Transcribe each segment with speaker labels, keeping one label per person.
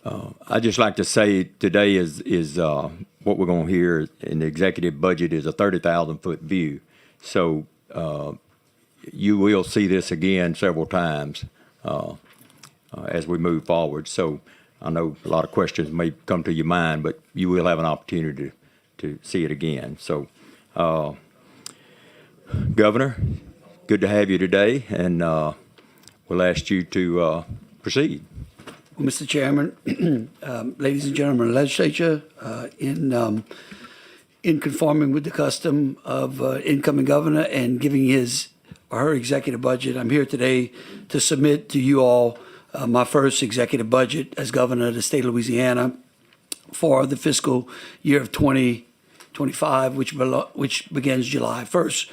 Speaker 1: I'd just like to say today is what we're going to hear in the executive budget is a 30,000-foot view. So you will see this again several times as we move forward. So I know a lot of questions may come to your mind, but you will have an opportunity to see it again. So, Governor, good to have you today, and we'll ask you to proceed.
Speaker 2: Well, Mr. Chairman, ladies and gentlemen of the legislature, in conforming with the custom of incoming governor and giving his or her executive budget, I'm here today to submit to you all my first executive budget as governor of the state of Louisiana for the fiscal year of 2025, which begins July 1st.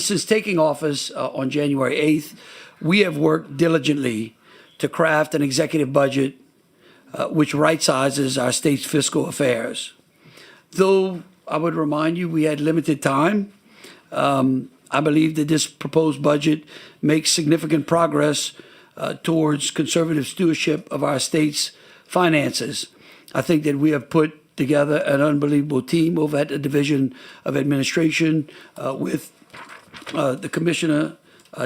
Speaker 2: Since taking office on January 8th, we have worked diligently to craft an executive budget which right-sizes our state's fiscal affairs. Though I would remind you we had limited time, I believe that this proposed budget makes significant progress towards conservative stewardship of our state's finances. I think that we have put together an unbelievable team over at the Division of Administration with the Commissioner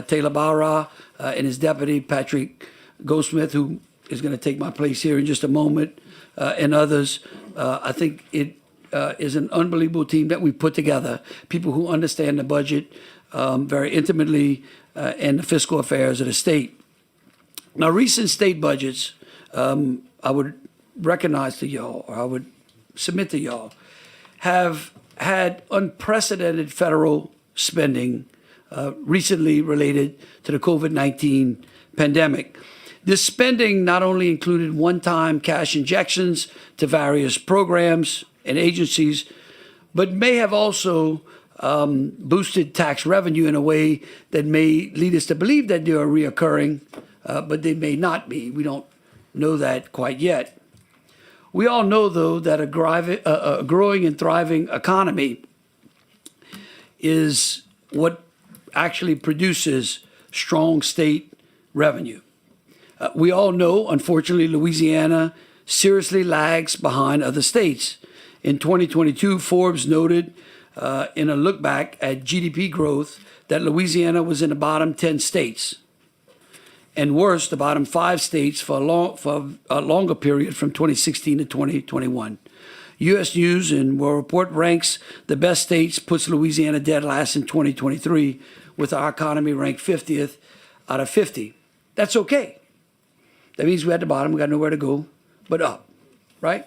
Speaker 2: Taylor Barra and his deputy Patrick Goldsmith, who is going to take my place here in just a moment, and others. I think it is an unbelievable team that we put together, people who understand the budget very intimately and the fiscal affairs of the state. Now, recent state budgets, I would recognize to y'all, or I would submit to y'all, have had unprecedented federal spending recently related to the COVID-19 pandemic. This spending not only included one-time cash injections to various programs and agencies, but may have also boosted tax revenue in a way that may lead us to believe that they are reoccurring, but they may not be. We don't know that quite yet. We all know, though, that a growing and thriving economy is what actually produces strong state revenue. We all know, unfortunately, Louisiana seriously lags behind other states. In 2022, Forbes noted in a look back at GDP growth that Louisiana was in the bottom 10 states, and worse, the bottom 5 states for a longer period from 2016 to 2021. U.S. News and World Report ranks the best states, puts Louisiana dead last in 2023, with our economy ranked 50th out of 50. That's okay. That means we're at the bottom, we got nowhere to go but up, right?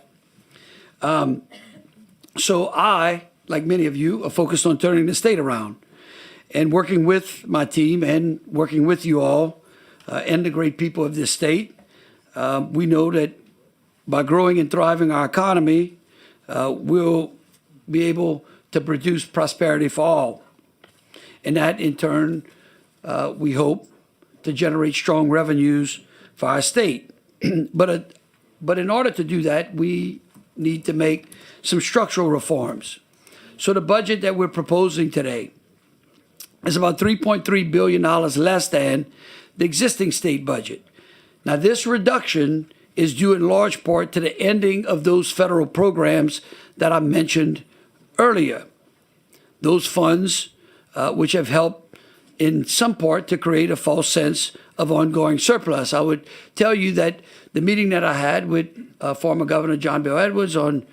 Speaker 2: So I, like many of you, are focused on turning the state around and working with my team and working with you all and the great people of this state. We know that by growing and thriving our economy, we'll be able to produce prosperity for all. And that, in turn, we hope to generate strong revenues for our state. But in order to do that, we need to make some structural reforms. So the budget that we're proposing today is about $3.3 billion less than the existing state budget. Now, this reduction is due in large part to the ending of those federal programs that I mentioned earlier. Those funds which have helped in some part to create a false sense of ongoing surplus. I would tell you that the meeting that I had with former Governor John Bel Edwards on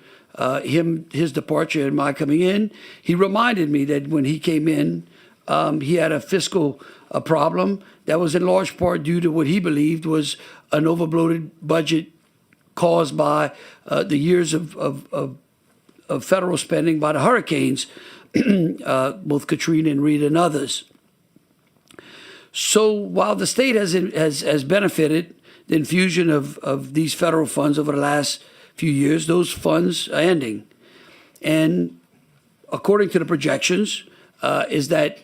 Speaker 2: his departure and my coming in, he reminded me that when he came in, he had a fiscal problem that was in large part due to what he believed was an overbloated budget caused by the years of federal spending by the hurricanes, both Katrina and Rita and others. So while the state has benefited the infusion of these federal funds over the last few years, those funds are ending. And according to the projections, is that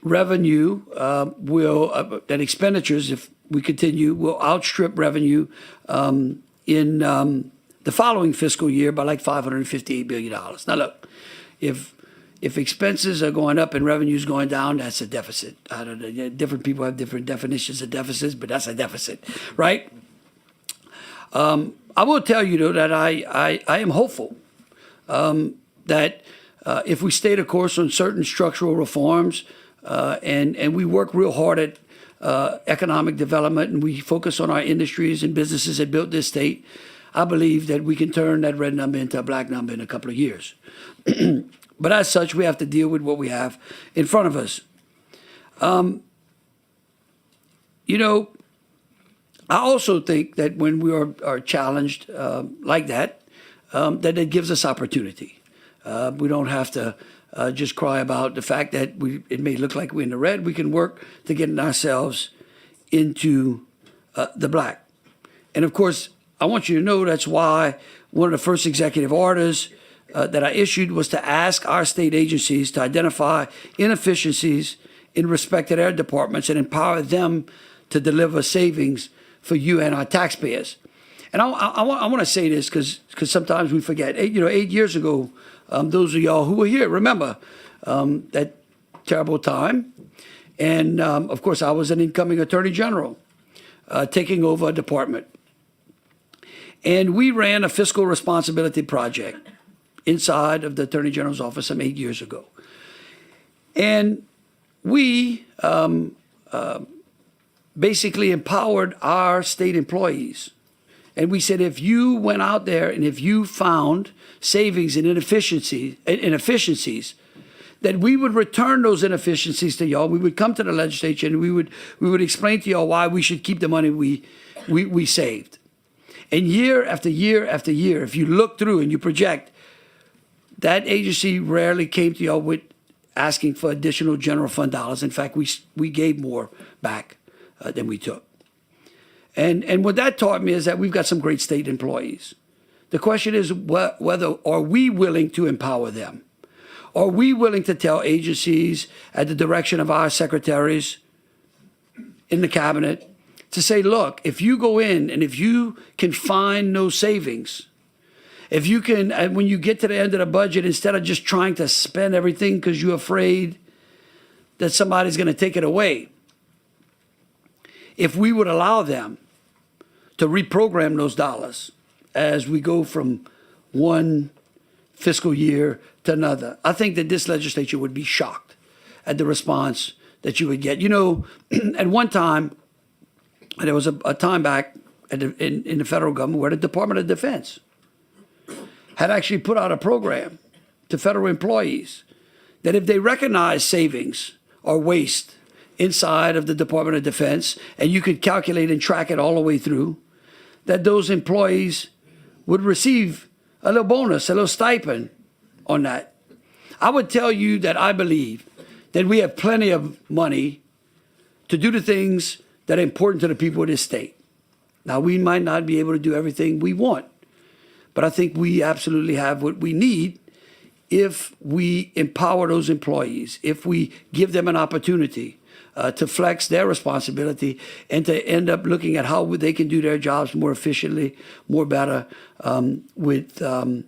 Speaker 2: revenue that expenditures, if we continue, will outstrip revenue in the following fiscal year by like $558 billion. Now look, if expenses are going up and revenues going down, that's a deficit. I don't know. Different people have different definitions of deficits, but that's a deficit, right? I will tell you, though, that I am hopeful that if we stay the course on certain structural reforms and we work real hard at economic development and we focus on our industries and businesses that built this state, I believe that we can turn that red number into a black number in a couple of years. But as such, we have to deal with what we have in front of us. You know, I also think that when we are challenged like that, that it gives us opportunity. We don't have to just cry about the fact that it may look like we're in the red. We can work to get ourselves into the black. And of course, I want you to know that's why one of the first executive orders that I issued was to ask our state agencies to identify inefficiencies in respect to their departments and empower them to deliver savings for you and our taxpayers. And I want to say this because sometimes we forget. 8 years ago, those of y'all who were here remember that terrible time. And of course, I was an incoming attorney general taking over a department. And we ran a fiscal responsibility project inside of the attorney general's office some 8 years ago. And we basically empowered our state employees. And we said, if you went out there and if you found savings and inefficiencies, that we would return those inefficiencies to y'all. We would come to the legislature and we would explain to y'all why we should keep the money we saved. And year after year after year, if you look through and you project, that agency rarely came to y'all with asking for additional general fund dollars. In fact, we gave more back than we took. And what that taught me is that we've got some great state employees. The question is whether are we willing to empower them? Are we willing to tell agencies at the direction of our secretaries in the cabinet to say, look, if you go in and if you can find no savings, if you can, and when you get to the end of the budget, instead of just trying to spend everything because you're afraid that somebody's going to take it away, if we would allow them to reprogram those dollars as we go from one fiscal year to another, I think that this legislature would be shocked at the response that you would get. You know, at one time, there was a time back in the federal government where the Department of Defense had actually put out a program to federal employees that if they recognize savings or waste inside of the Department of Defense, and you could calculate and track it all the way through, that those employees would receive a little bonus, a little stipend on that. I would tell you that I believe that we have plenty of money to do the things that are important to the people of this state. Now, we might not be able to do everything we want, but I think we absolutely have what we need if we empower those employees, if we give them an opportunity to flex their responsibility and to end up looking at how they can do their jobs more efficiently, more better, with either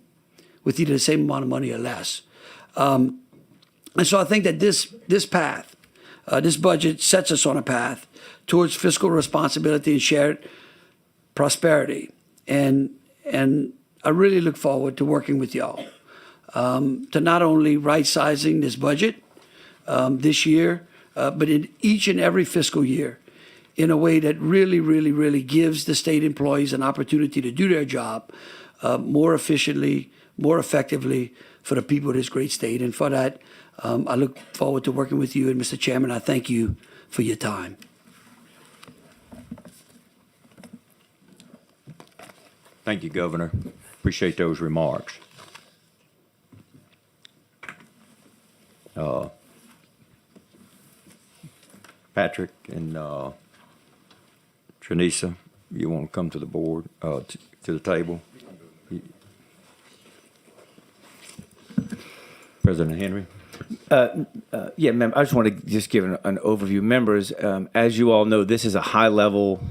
Speaker 2: the same amount of money or less. And so I think that this path, this budget sets us on a path towards fiscal responsibility and shared prosperity. And I really look forward to working with y'all to not only right-sizing this budget this year, but in each and every fiscal year in a way that really, really, really gives the state employees an opportunity to do their job more efficiently, more effectively for the people of this great state. And for that, I look forward to working with you. And Mr. Chairman, I thank you for your time.
Speaker 1: Thank you, Governor. Appreciate those remarks. Patrick and Tranisa, you want to come to the board, to the table? President Henry?
Speaker 3: Yeah, ma'am, I just want to just give an overview. Members, as you all know, this is a high-level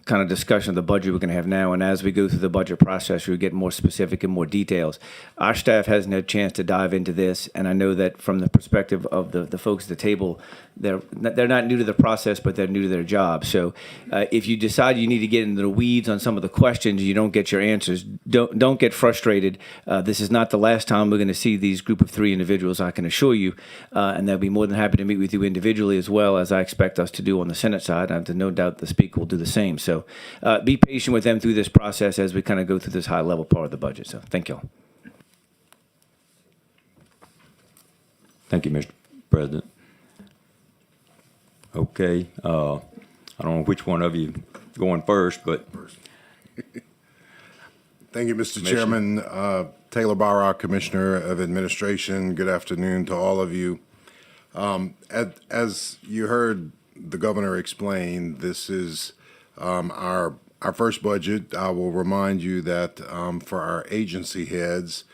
Speaker 3: kind of discussion of the budget we're going to have now, and as we go through the budget process, we get more specific and more details. Our staff hasn't had a chance to dive into this, and I know that from the perspective of the folks at the table, they're not new to the process, but they're new to their job. So if you decide you need to get into the weeds on some of the questions, you don't get your answers, don't get frustrated. This is not the last time we're going to see these group of 3 individuals, I can assure you, and they'll be more than happy to meet with you individually as well, as I expect us to do on the Senate side. I have no doubt the Speaker will do the same. So be patient with them through this process as we kind of go through this high-level part of the budget. So thank you all.
Speaker 1: Thank you, Mr. President. Okay, I don't know which one of you going first, but
Speaker 4: Thank you, Mr. Chairman. Taylor Barrow, Commissioner of Administration. Good afternoon to all of you. As you heard the governor explain, this is our first budget. I will remind you that for our agency heads,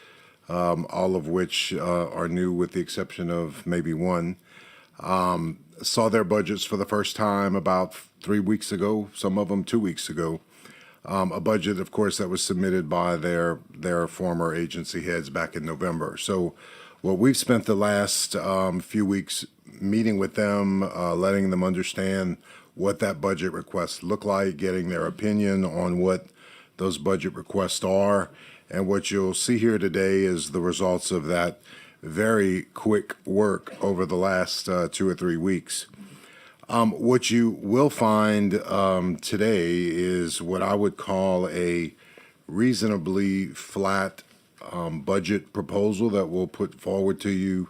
Speaker 4: all of which are new with the exception of maybe one, saw their budgets for the first time about 3 weeks ago, some of them 2 weeks ago. A budget, of course, that was submitted by their former agency heads back in November. So what we've spent the last few weeks meeting with them, letting them understand what that budget request look like, getting their opinion on what those budget requests are. And what you'll see here today is the results of that very quick work over the last 2 or 3 weeks. What you will find today is what I would call a reasonably flat budget proposal that we'll put forward to you.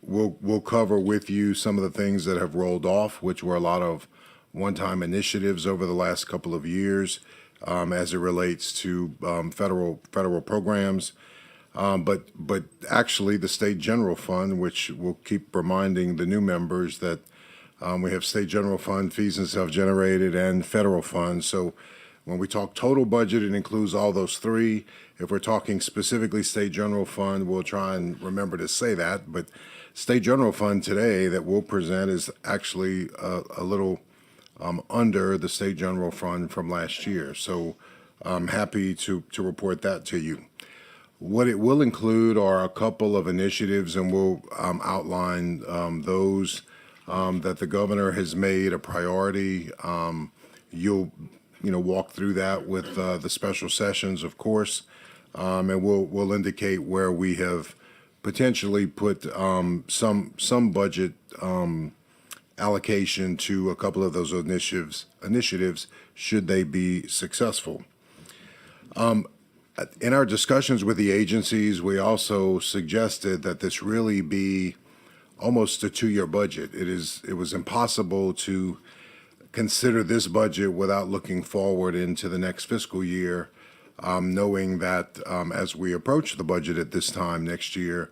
Speaker 4: We'll cover with you some of the things that have rolled off, which were a lot of one-time initiatives over the last couple of years as it relates to federal programs. But actually, the State General Fund, which we'll keep reminding the new members that we have State General Fund, fees and self-generated, and federal funds. So when we talk total budget, it includes all those 3. If we're talking specifically State General Fund, we'll try and remember to say that. But State General Fund today that we'll present is actually a little under the State General Fund from last year. So I'm happy to report that to you. What it will include are a couple of initiatives, and we'll outline those that the governor has made a priority. You'll walk through that with the special sessions, of course, and we'll indicate where we have potentially put some budget allocation to a couple of those initiatives should they be successful. In our discussions with the agencies, we also suggested that this really be almost a 2-year budget. It was impossible to consider this budget without looking forward into the next fiscal year, knowing that as we approach the budget at this time next year,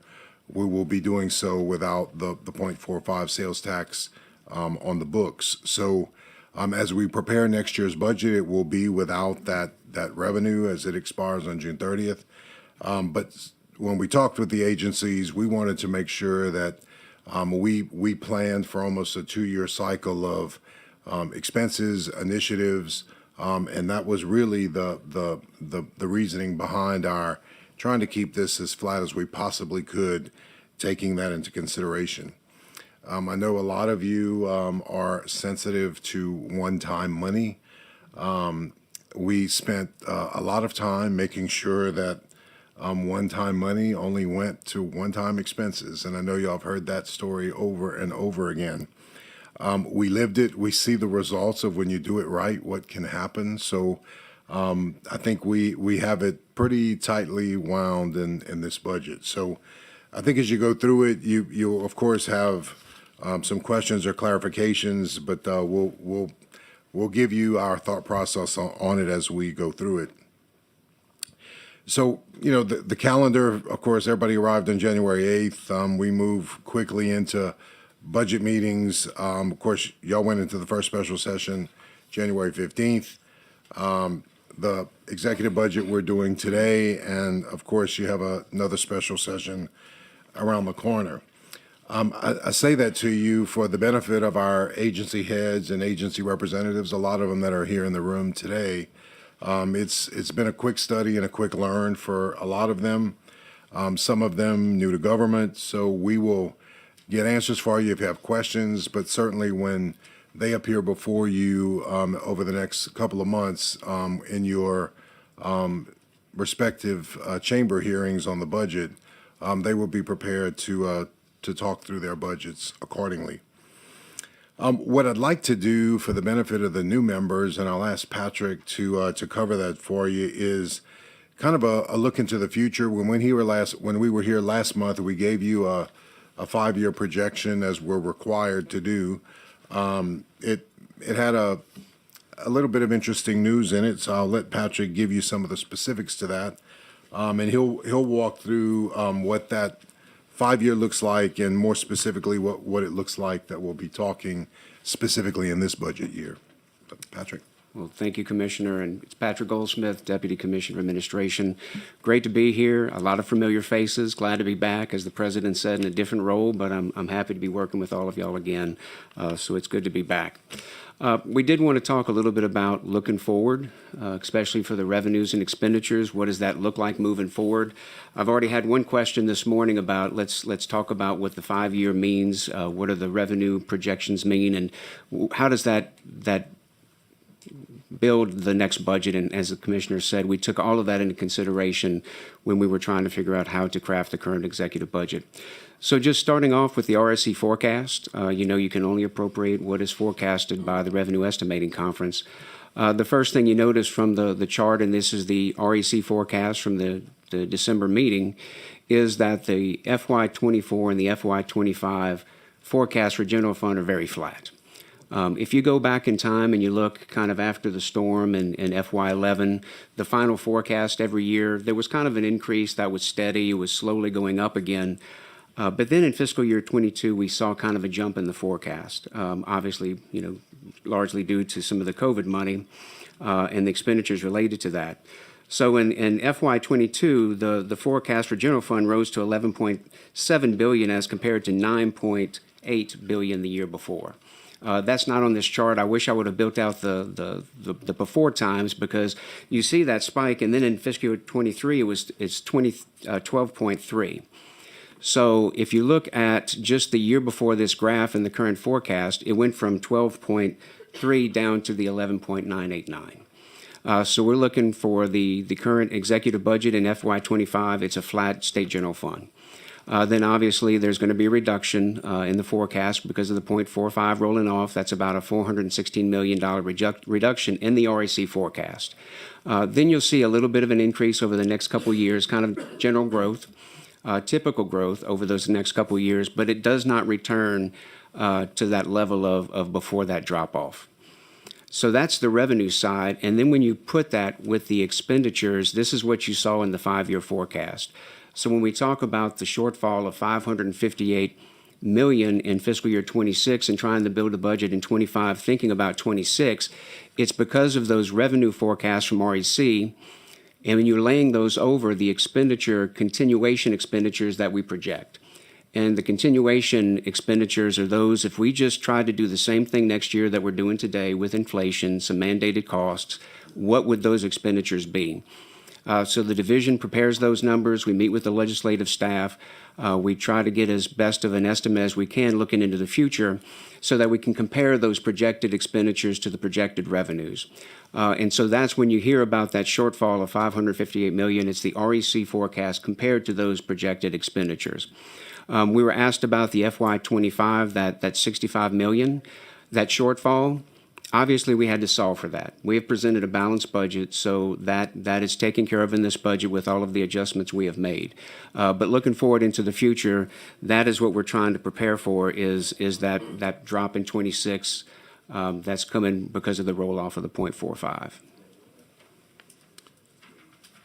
Speaker 4: we will be doing so without the 0.45 sales tax on the books. So as we prepare next year's budget, it will be without that revenue as it expires on June 30th. But when we talked with the agencies, we wanted to make sure that we planned for almost a 2-year cycle of expenses, initiatives, and that was really the reasoning behind our trying to keep this as flat as we possibly could, taking that into consideration. I know a lot of you are sensitive to one-time money. We spent a lot of time making sure that one-time money only went to one-time expenses, and I know y'all have heard that story over and over again. We lived it. We see the results of when you do it right, what can happen. So I think we have it pretty tightly wound in this budget. So I think as you go through it, you'll of course have some questions or clarifications, but we'll give you our thought process on it as we go through it. So, the calendar, of course, everybody arrived on January 8th. We move quickly into budget meetings. Of course, y'all went into the first special session January 15th. The executive budget we're doing today, and of course, you have another special session around the corner. I say that to you for the benefit of our agency heads and agency representatives, a lot of them that are here in the room today. It's been a quick study and a quick learn for a lot of them. Some of them new to government, so we will get answers for you if you have questions, but certainly when they appear before you over the next couple of months in your respective chamber hearings on the budget, they will be prepared to talk through their budgets accordingly. What I'd like to do for the benefit of the new members, and I'll ask Patrick to cover that for you, is kind of a look into the future. When we were here last month, we gave you a 5-year projection as we're required to do. It had a little bit of interesting news in it, so I'll let Patrick give you some of the specifics to that, and he'll walk through what that 5-year looks like, and more specifically what it looks like that we'll be talking specifically in this budget year. Patrick.
Speaker 5: Well, thank you, Commissioner. And it's Patrick Goldsmith, Deputy Commissioner of Administration. Great to be here. A lot of familiar faces. Glad to be back, as the President said, in a different role, but I'm happy to be working with all of y'all again. So it's good to be back. We did want to talk a little bit about looking forward, especially for the revenues and expenditures. What does that look like moving forward? I've already had one question this morning about let's talk about what the 5-year means. What do the revenue projections mean, and how does that build the next budget? And as the Commissioner said, we took all of that into consideration when we were trying to figure out how to craft the current executive budget. So just starting off with the RSC forecast, you can only appropriate what is forecasted by the Revenue Estimating Conference. The first thing you notice from the chart, and this is the REC forecast from the December meeting, is that the FY24 and the FY25 forecasts for general fund are very flat. If you go back in time and you look kind of after the storm in FY11, the final forecast every year, there was kind of an increase that was steady. It was slowly going up again. But then in fiscal year 22, we saw kind of a jump in the forecast, obviously, largely due to some of the COVID money and the expenditures related to that. So in FY22, the forecast for general fund rose to $11.7 billion as compared to $9.8 billion the year before. That's not on this chart. I wish I would have built out the before times, because you see that spike, and then in fiscal year 23 it's 12.3. So if you look at just the year before this graph and the current forecast, it went from 12.3 down to the 11.989. So we're looking for the current executive budget in FY25. It's a flat state general fund. Then obviously there's going to be a reduction in the forecast because of the 0.45 rolling off. That's about a $416 million reduction in the REC forecast. Then you'll see a little bit of an increase over the next couple of years, kind of general growth, typical growth over those next couple of years, but it does not return to that level of before that drop off. So that's the revenue side. And then when you put that with the expenditures, this is what you saw in the 5-year forecast. So when we talk about the shortfall of $558 million in fiscal year 26 and trying to build a budget in 25, thinking about 26, it's because of those revenue forecasts from REC. And when you're laying those over the continuation expenditures that we project. And the continuation expenditures are those, if we just try to do the same thing next year that we're doing today with inflation, some mandated costs, what would those expenditures be? So the division prepares those numbers. We meet with the legislative staff. We try to get as best of an estimate as we can looking into the future so that we can compare those projected expenditures to the projected revenues. And so that's when you hear about that shortfall of $558 million. It's the REC forecast compared to those projected expenditures. We were asked about the FY25, that $65 million, that shortfall. Obviously, we had to solve for that. We have presented a balanced budget, so that is taken care of in this budget with all of the adjustments we have made. But looking forward into the future, that is what we're trying to prepare for, is that drop in 26 that's coming because of the roll-off of the 0.45.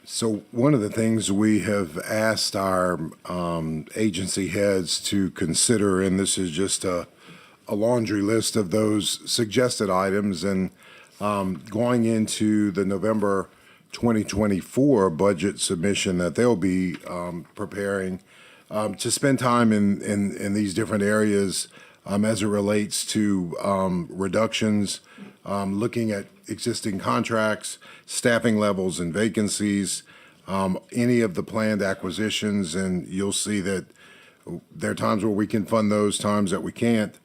Speaker 4: So one of the things we have asked our agency heads to consider, and this is just a laundry list of those suggested items, and going into the November 2024 budget submission that they'll be preparing, to spend time in these different areas as it relates to reductions, looking at existing contracts, staffing levels and vacancies, any of the planned acquisitions, and you'll see that there are times where we can fund those, times that we can't.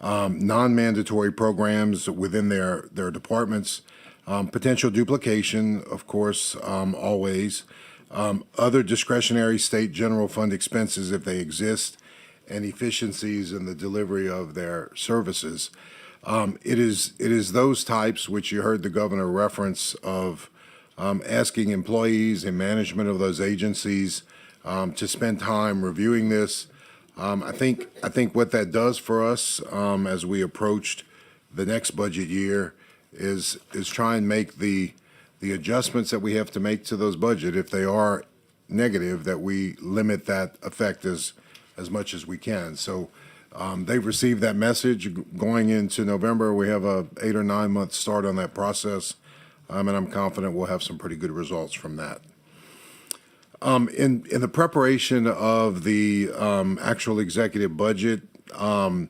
Speaker 4: Non-mandatory programs within their departments, potential duplication, of course, always. Other discretionary state general fund expenses if they exist, and efficiencies in the delivery of their services. It is those types which you heard the governor reference of asking employees and management of those agencies to spend time reviewing this. I think what that does for us as we approached the next budget year is try and make the adjustments that we have to make to those budget, if they are negative, that we limit that effect as much as we can. So they've received that message going into November. We have a 8 or 9 month start on that process, and I'm confident we'll have some pretty good results from that. In the preparation of the actual executive budget, I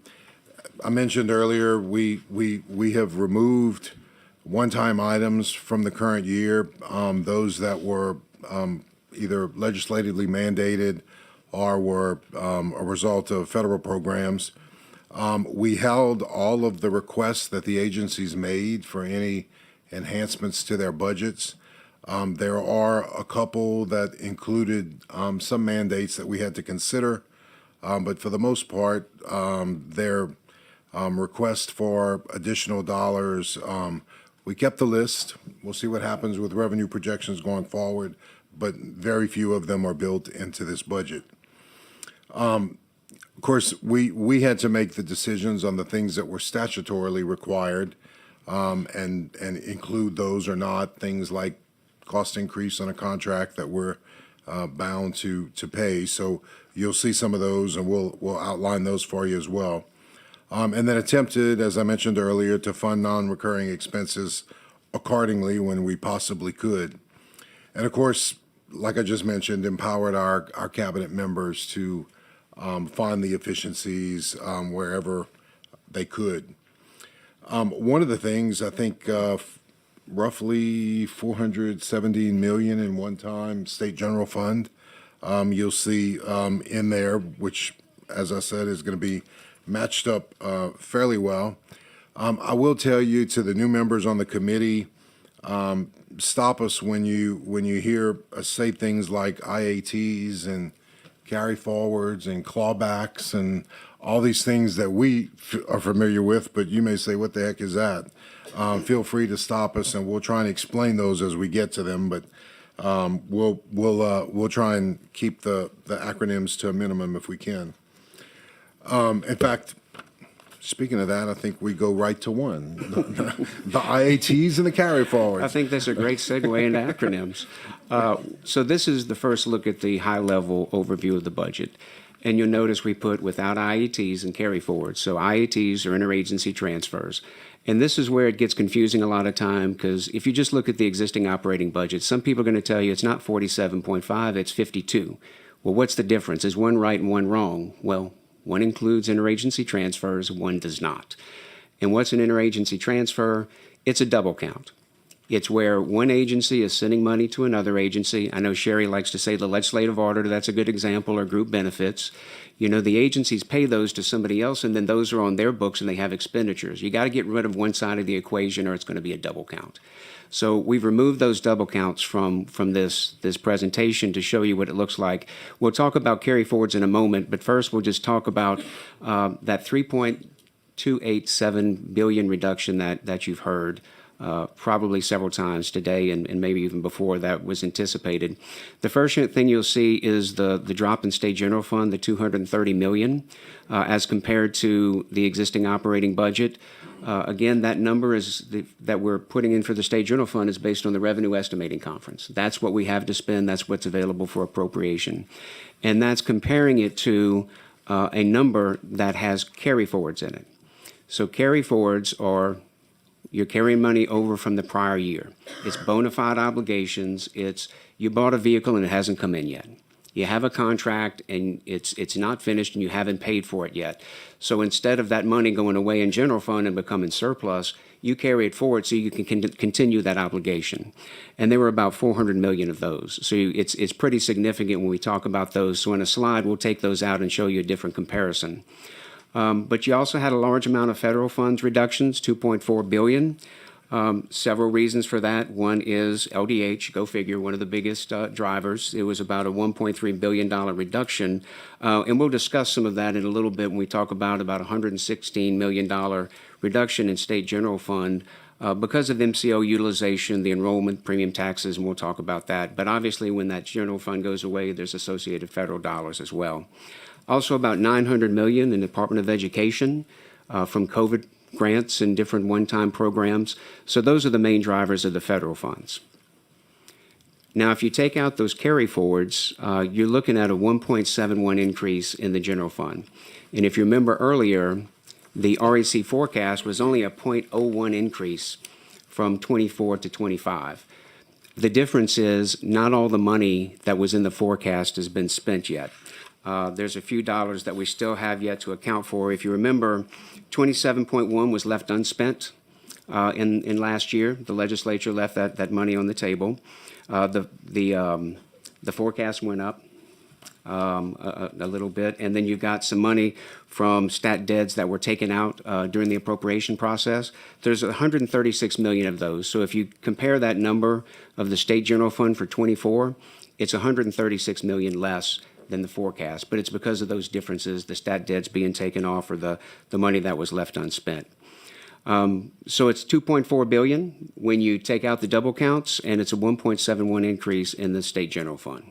Speaker 4: mentioned earlier we have removed one-time items from the current year, those that were either legislatively mandated or were a result of federal programs. We held all of the requests that the agencies made for any enhancements to their budgets. There are a couple that included some mandates that we had to consider, but for the most part, their request for additional dollars, we kept the list. We'll see what happens with revenue projections going forward, but very few of them are built into this budget. Of course, we had to make the decisions on the things that were statutorily required, and include those or not, things like cost increase on a contract that we're bound to pay. So you'll see some of those, and we'll outline those for you as well. And then attempted, as I mentioned earlier, to fund non-recurring expenses accordingly when we possibly could. And of course, like I just mentioned, empowered our cabinet members to find the efficiencies wherever they could. One of the things, I think, roughly $417 million in one-time state general fund. You'll see in there, which, as I said, is going to be matched up fairly well. I will tell you, to the new members on the committee, stop us when you hear us say things like IATs and carry forwards and clawbacks and all these things that we are familiar with, but you may say, what the heck is that? Feel free to stop us, and we'll try and explain those as we get to them, but we'll try and keep the acronyms to a minimum if we can. In fact, speaking of that, I think we go right to one, the IATs and the carry forwards.
Speaker 5: I think that's a great segue into acronyms. So this is the first look at the high-level overview of the budget. And you'll notice we put without IATs and carry forwards. So IATs are interagency transfers. And this is where it gets confusing a lot of time, because if you just look at the existing operating budget, some people are going to tell you it's not 47.5, it's 52. Well, what's the difference? Is one right and one wrong? Well, one includes interagency transfers, one does not. And what's an interagency transfer? It's a double count. It's where one agency is sending money to another agency. I know Sherry likes to say the legislative order, that's a good example, or group benefits. You know, the agencies pay those to somebody else, and then those are on their books and they have expenditures. You got to get rid of one side of the equation or it's going to be a double count. So we've removed those double counts from this presentation to show you what it looks like. We'll talk about carry forwards in a moment, but first we'll just talk about that $3.287 billion reduction that you've heard. Probably several times today and maybe even before that was anticipated. The first thing you'll see is the drop in state general fund, the $230 million, as compared to the existing operating budget. Again, that number that we're putting in for the state general fund is based on the revenue estimating conference. That's what we have to spend. That's what's available for appropriation. And that's comparing it to a number that has carry forwards in it. So carry forwards are you're carrying money over from the prior year. It's bona fide obligations. It's you bought a vehicle and it hasn't come in yet. You have a contract and it's not finished and you haven't paid for it yet. So instead of that money going away in general fund and becoming surplus, you carry it forward so you can continue that obligation. And there were about 400 million of those. So it's pretty significant when we talk about those. So in a slide, we'll take those out and show you a different comparison. But you also had a large amount of federal funds reductions, 2.4 billion. Several reasons for that. One is LDH, go figure, one of the biggest drivers. It was about a $1.3 billion reduction. And we'll discuss some of that in a little bit when we talk about $116 million reduction in state general fund because of MCO utilization, the enrollment, premium taxes, and we'll talk about that. But obviously, when that general fund goes away, there's associated federal dollars as well. Also about $900 million in the Department of Education from COVID grants and different one-time programs. So those are the main drivers of the federal funds. Now, if you take out those carry forwards, you're looking at a 1.71 increase in the general fund. And if you remember earlier, the REC forecast was only a 0.01 increase from 24 to 25. The difference is not all the money that was in the forecast has been spent yet. There's a few dollars that we still have yet to account for. If you remember, 27.1 was left unspent in last year. The legislature left that money on the table. The forecast went up a little bit, and then you got some money from stat deads that were taken out during the appropriation process. There's 136 million of those. So if you compare that number of the state general fund for 24, it's 136 million less than the forecast, but it's because of those differences, the stat deads being taken off or the money that was left unspent. So it's 2.4 billion when you take out the double counts, and it's a 1.71 increase in the state general fund.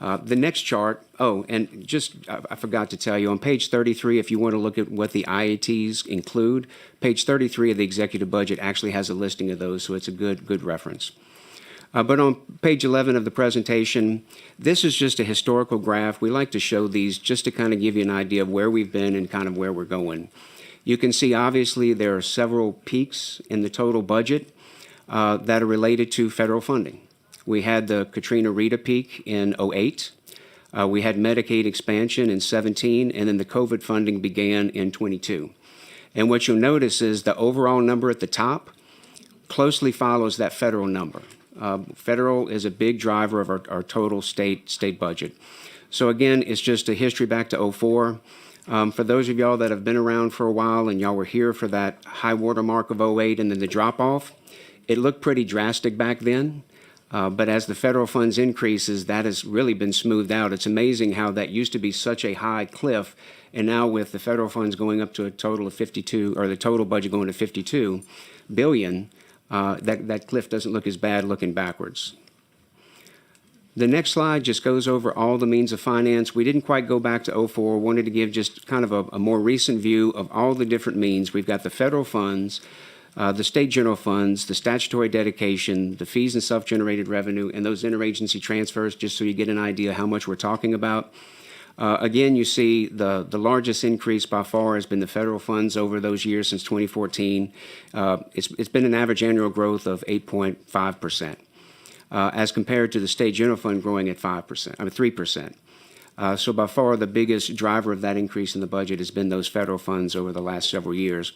Speaker 5: The next chart, and just I forgot to tell you, on page 33, if you want to look at what the IATs include, page 33 of the executive budget actually has a listing of those, so it's a good reference. But on page 11 of the presentation, this is just a historical graph. We like to show these just to kind of give you an idea of where we've been and kind of where we're going. You can see, obviously, there are several peaks in the total budget that are related to federal funding. We had the Katrina Rita peak in 08. We had Medicaid expansion in 17, and then the COVID funding began in 22. And what you'll notice is the overall number at the top closely follows that federal number. Federal is a big driver of our total state budget. So again, it's just a history back to 04. For those of y'all that have been around for a while and y'all were here for that high water mark of 08 and then the drop off, it looked pretty drastic back then. But as the federal funds increases, that has really been smoothed out. It's amazing how that used to be such a high cliff, and now with the federal funds going up to a total of 52, or the total budget going to 52 billion, that cliff doesn't look as bad looking backwards. The next slide just goes over all the means of finance. We didn't quite go back to 04. Wanted to give just kind of a more recent view of all the different means. We've got the federal funds, the state general funds, the statutory dedication, the fees and self-generated revenue, and those interagency transfers, just so you get an idea how much we're talking about. Again, you see the largest increase by far has been the federal funds over those years since 2014. It's been an average annual growth of 8.5%, as compared to the state general fund growing at 3%. So by far the biggest driver of that increase in the budget has been those federal funds over the last several years.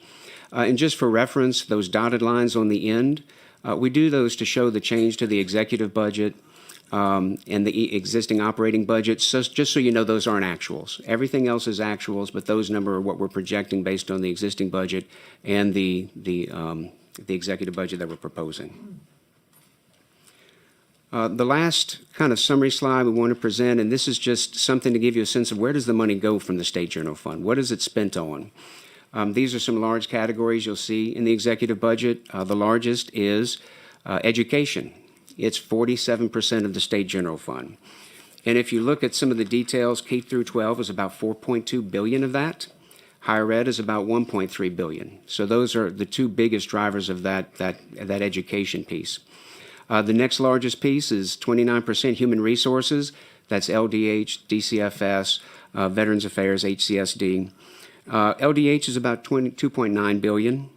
Speaker 5: And just for reference, those dotted lines on the end, we do those to show the change to the executive budget and the existing operating budgets, so just so you know those aren't actuals. Everything else is actuals, but those numbers are what we're projecting based on the existing budget and the executive budget that we're proposing. The last kind of summary slide we want to present, and this is just something to give you a sense of where does the money go from the state general fund? What is it spent on? These are some large categories you'll see in the executive budget. The largest is education. It's 47% of the state general fund. And if you look at some of the details, K through 12 is about 4.2 billion of that. Higher ed is about 1.3 billion. So those are the two biggest drivers of that education piece. The next largest piece is 29% human resources. That's LDH, DCFS, Veterans Affairs, HCSD. LDH is about 2.9 billion.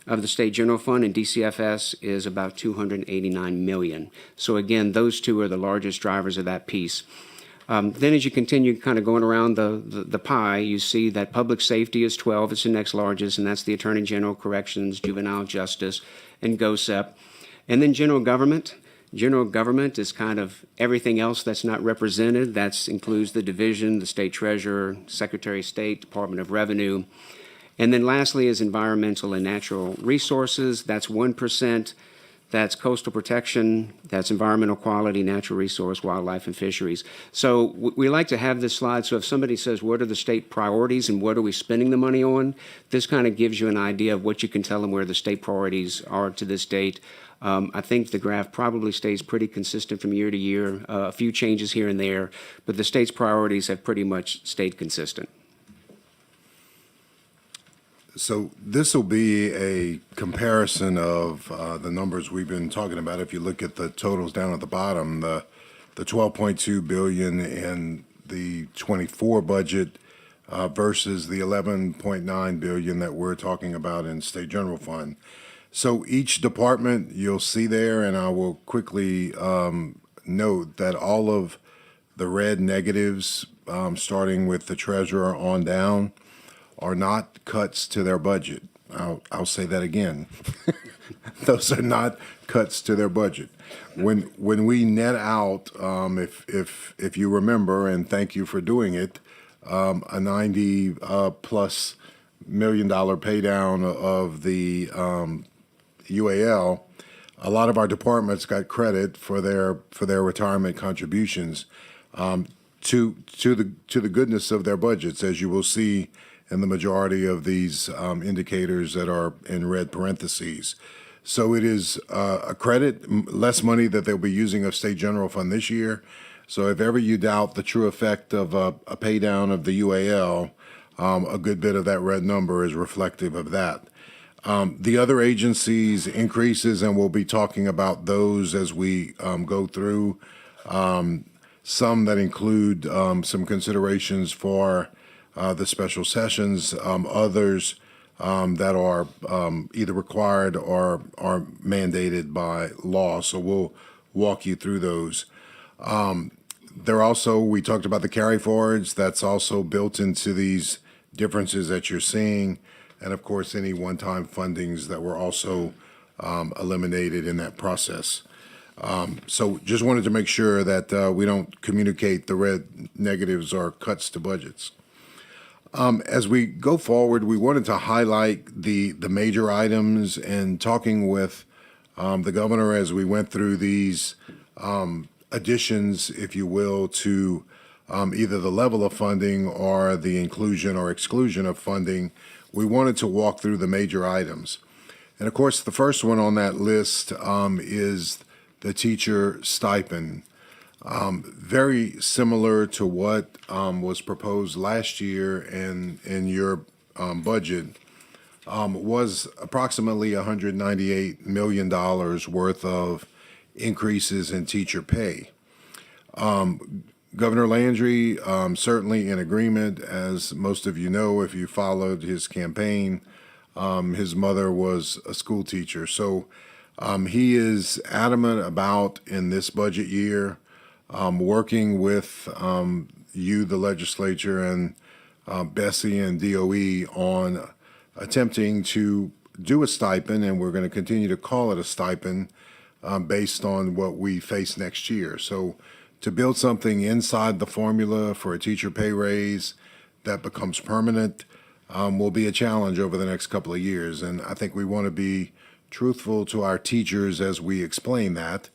Speaker 5: of the state general fund, and DCFS is about $289 million. So again, those two are the largest drivers of that piece. Then as you continue kind of going around the pie, you see that public safety is 12, it's the next largest, and that's the Attorney General, Corrections, Juvenile Justice, and GOSEP. And then general government. General government is kind of everything else that's not represented. That includes the division, the state treasurer, Secretary of State, Department of Revenue. And then lastly is environmental and natural resources. That's 1%. That's coastal protection, that's environmental quality, natural resource, wildlife, and fisheries. So we like to have this slide, so if somebody says, what are the state priorities and what are we spending the money on, this kind of gives you an idea of what you can tell them where the state priorities are to this date. I think the graph probably stays pretty consistent from year to year, a few changes here and there, but the state's priorities have pretty much stayed consistent.
Speaker 4: So this will be a comparison of the numbers we've been talking about. If you look at the totals down at the bottom, the 12.2 billion in the 24 budget versus the 11.9 billion that we're talking about in state general fund. So each department you'll see there, and I will quickly note that all of the red negatives, starting with the treasurer on down, are not cuts to their budget. I'll say that again. Those are not cuts to their budget. When we net out, if you remember, and thank you for doing it, a 90 plus $1 million pay down of the UAL, a lot of our departments got credit for their retirement contributions to the goodness of their budgets, as you will see in the majority of these indicators that are in red parentheses. So it is a credit, less money that they'll be using of state general fund this year. So if ever you doubt the true effect of a pay down of the UAL, a good bit of that red number is reflective of that. The other agencies increases, and we'll be talking about those as we go through. Some that include some considerations for the special sessions, others that are either required or are mandated by law. So we'll walk you through those. There also, we talked about the carry forwards. That's also built into these differences that you're seeing. And of course, any one-time fundings that were also eliminated in that process. So just wanted to make sure that we don't communicate the red negatives or cuts to budgets. As we go forward, we wanted to highlight the major items, and talking with the governor as we went through these additions, if you will, to either the level of funding or the inclusion or exclusion of funding. We wanted to walk through the major items. And of course, the first one on that list is the teacher stipend. Very similar to what was proposed last year in your budget, was approximately $198 million worth of increases in teacher pay. Governor Landry, certainly in agreement. As most of you know, if you followed his campaign, his mother was a school teacher. So he is adamant about, in this budget year, working with you, the legislature, and Bessie and DOE on attempting to do a stipend, and we're going to continue to call it a stipend based on what we face next year. So to build something inside the formula for a teacher pay raise that becomes permanent will be a challenge over the next couple of years. And I think we want to be truthful to our teachers as we explain that,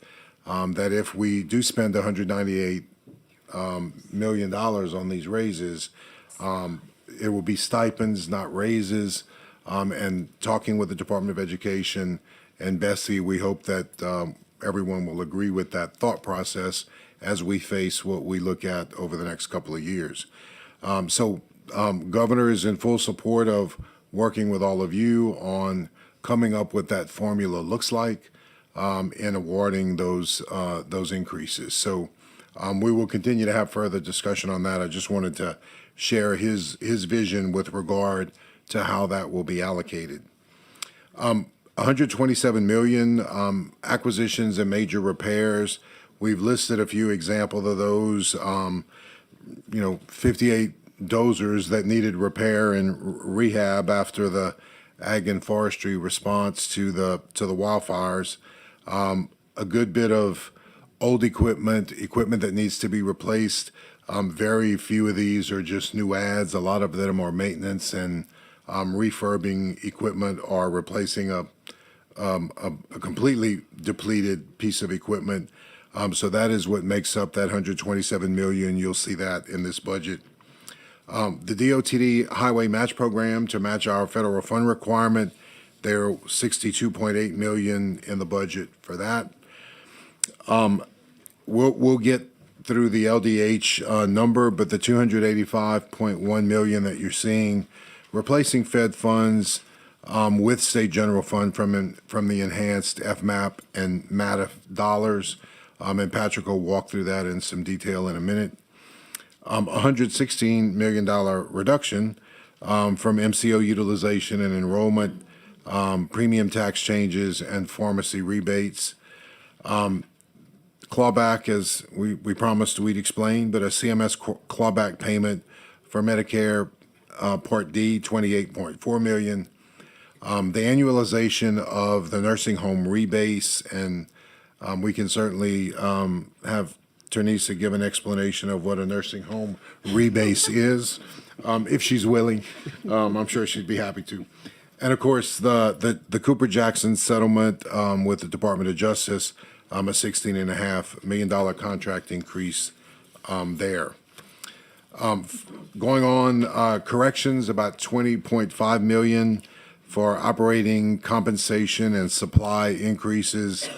Speaker 4: that if we do spend $198 million on these raises, it will be stipends, not raises. And talking with the Department of Education and Bessie, we hope that everyone will agree with that thought process as we face what we look at over the next couple of years. Governor is in full support of working with all of you on coming up with that formula looks like and awarding those increases. So we will continue to have further discussion on that. I just wanted to share his vision with regard to how that will be allocated. 127 million acquisitions and major repairs. We've listed a few examples of those. 58 dozers that needed repair and rehab after the ag and forestry response to the wildfires. A good bit of old equipment that needs to be replaced. Very few of these are just new adds. A lot of them are maintenance and refurbing equipment or replacing a completely depleted piece of equipment. So that is what makes up that 127 million. You'll see that in this budget. The DOTD Highway Match Program to match our federal fund requirement, there are 62.8 million in the budget for that. We'll get through the LDH number, but the 285.1 million that you're seeing, replacing Fed funds with state general fund from the enhanced FMAP and MATF dollars. And Patrick will walk through that in some detail in a minute. $116 million reduction from MCO utilization and enrollment, premium tax changes, and pharmacy rebates. Clawback, as we promised we'd explain, but a CMS clawback payment for Medicare Part D, $28.4 million. The annualization of the nursing home rebase, and we can certainly have Teresa give an explanation of what a nursing home rebase is, if she's willing. I'm sure she'd be happy to. And of course, the Cooper Jackson settlement with the Department of Justice, a $16.5 million contract increase there. Going on, corrections, about $20.5 million for operating compensation and supply increases.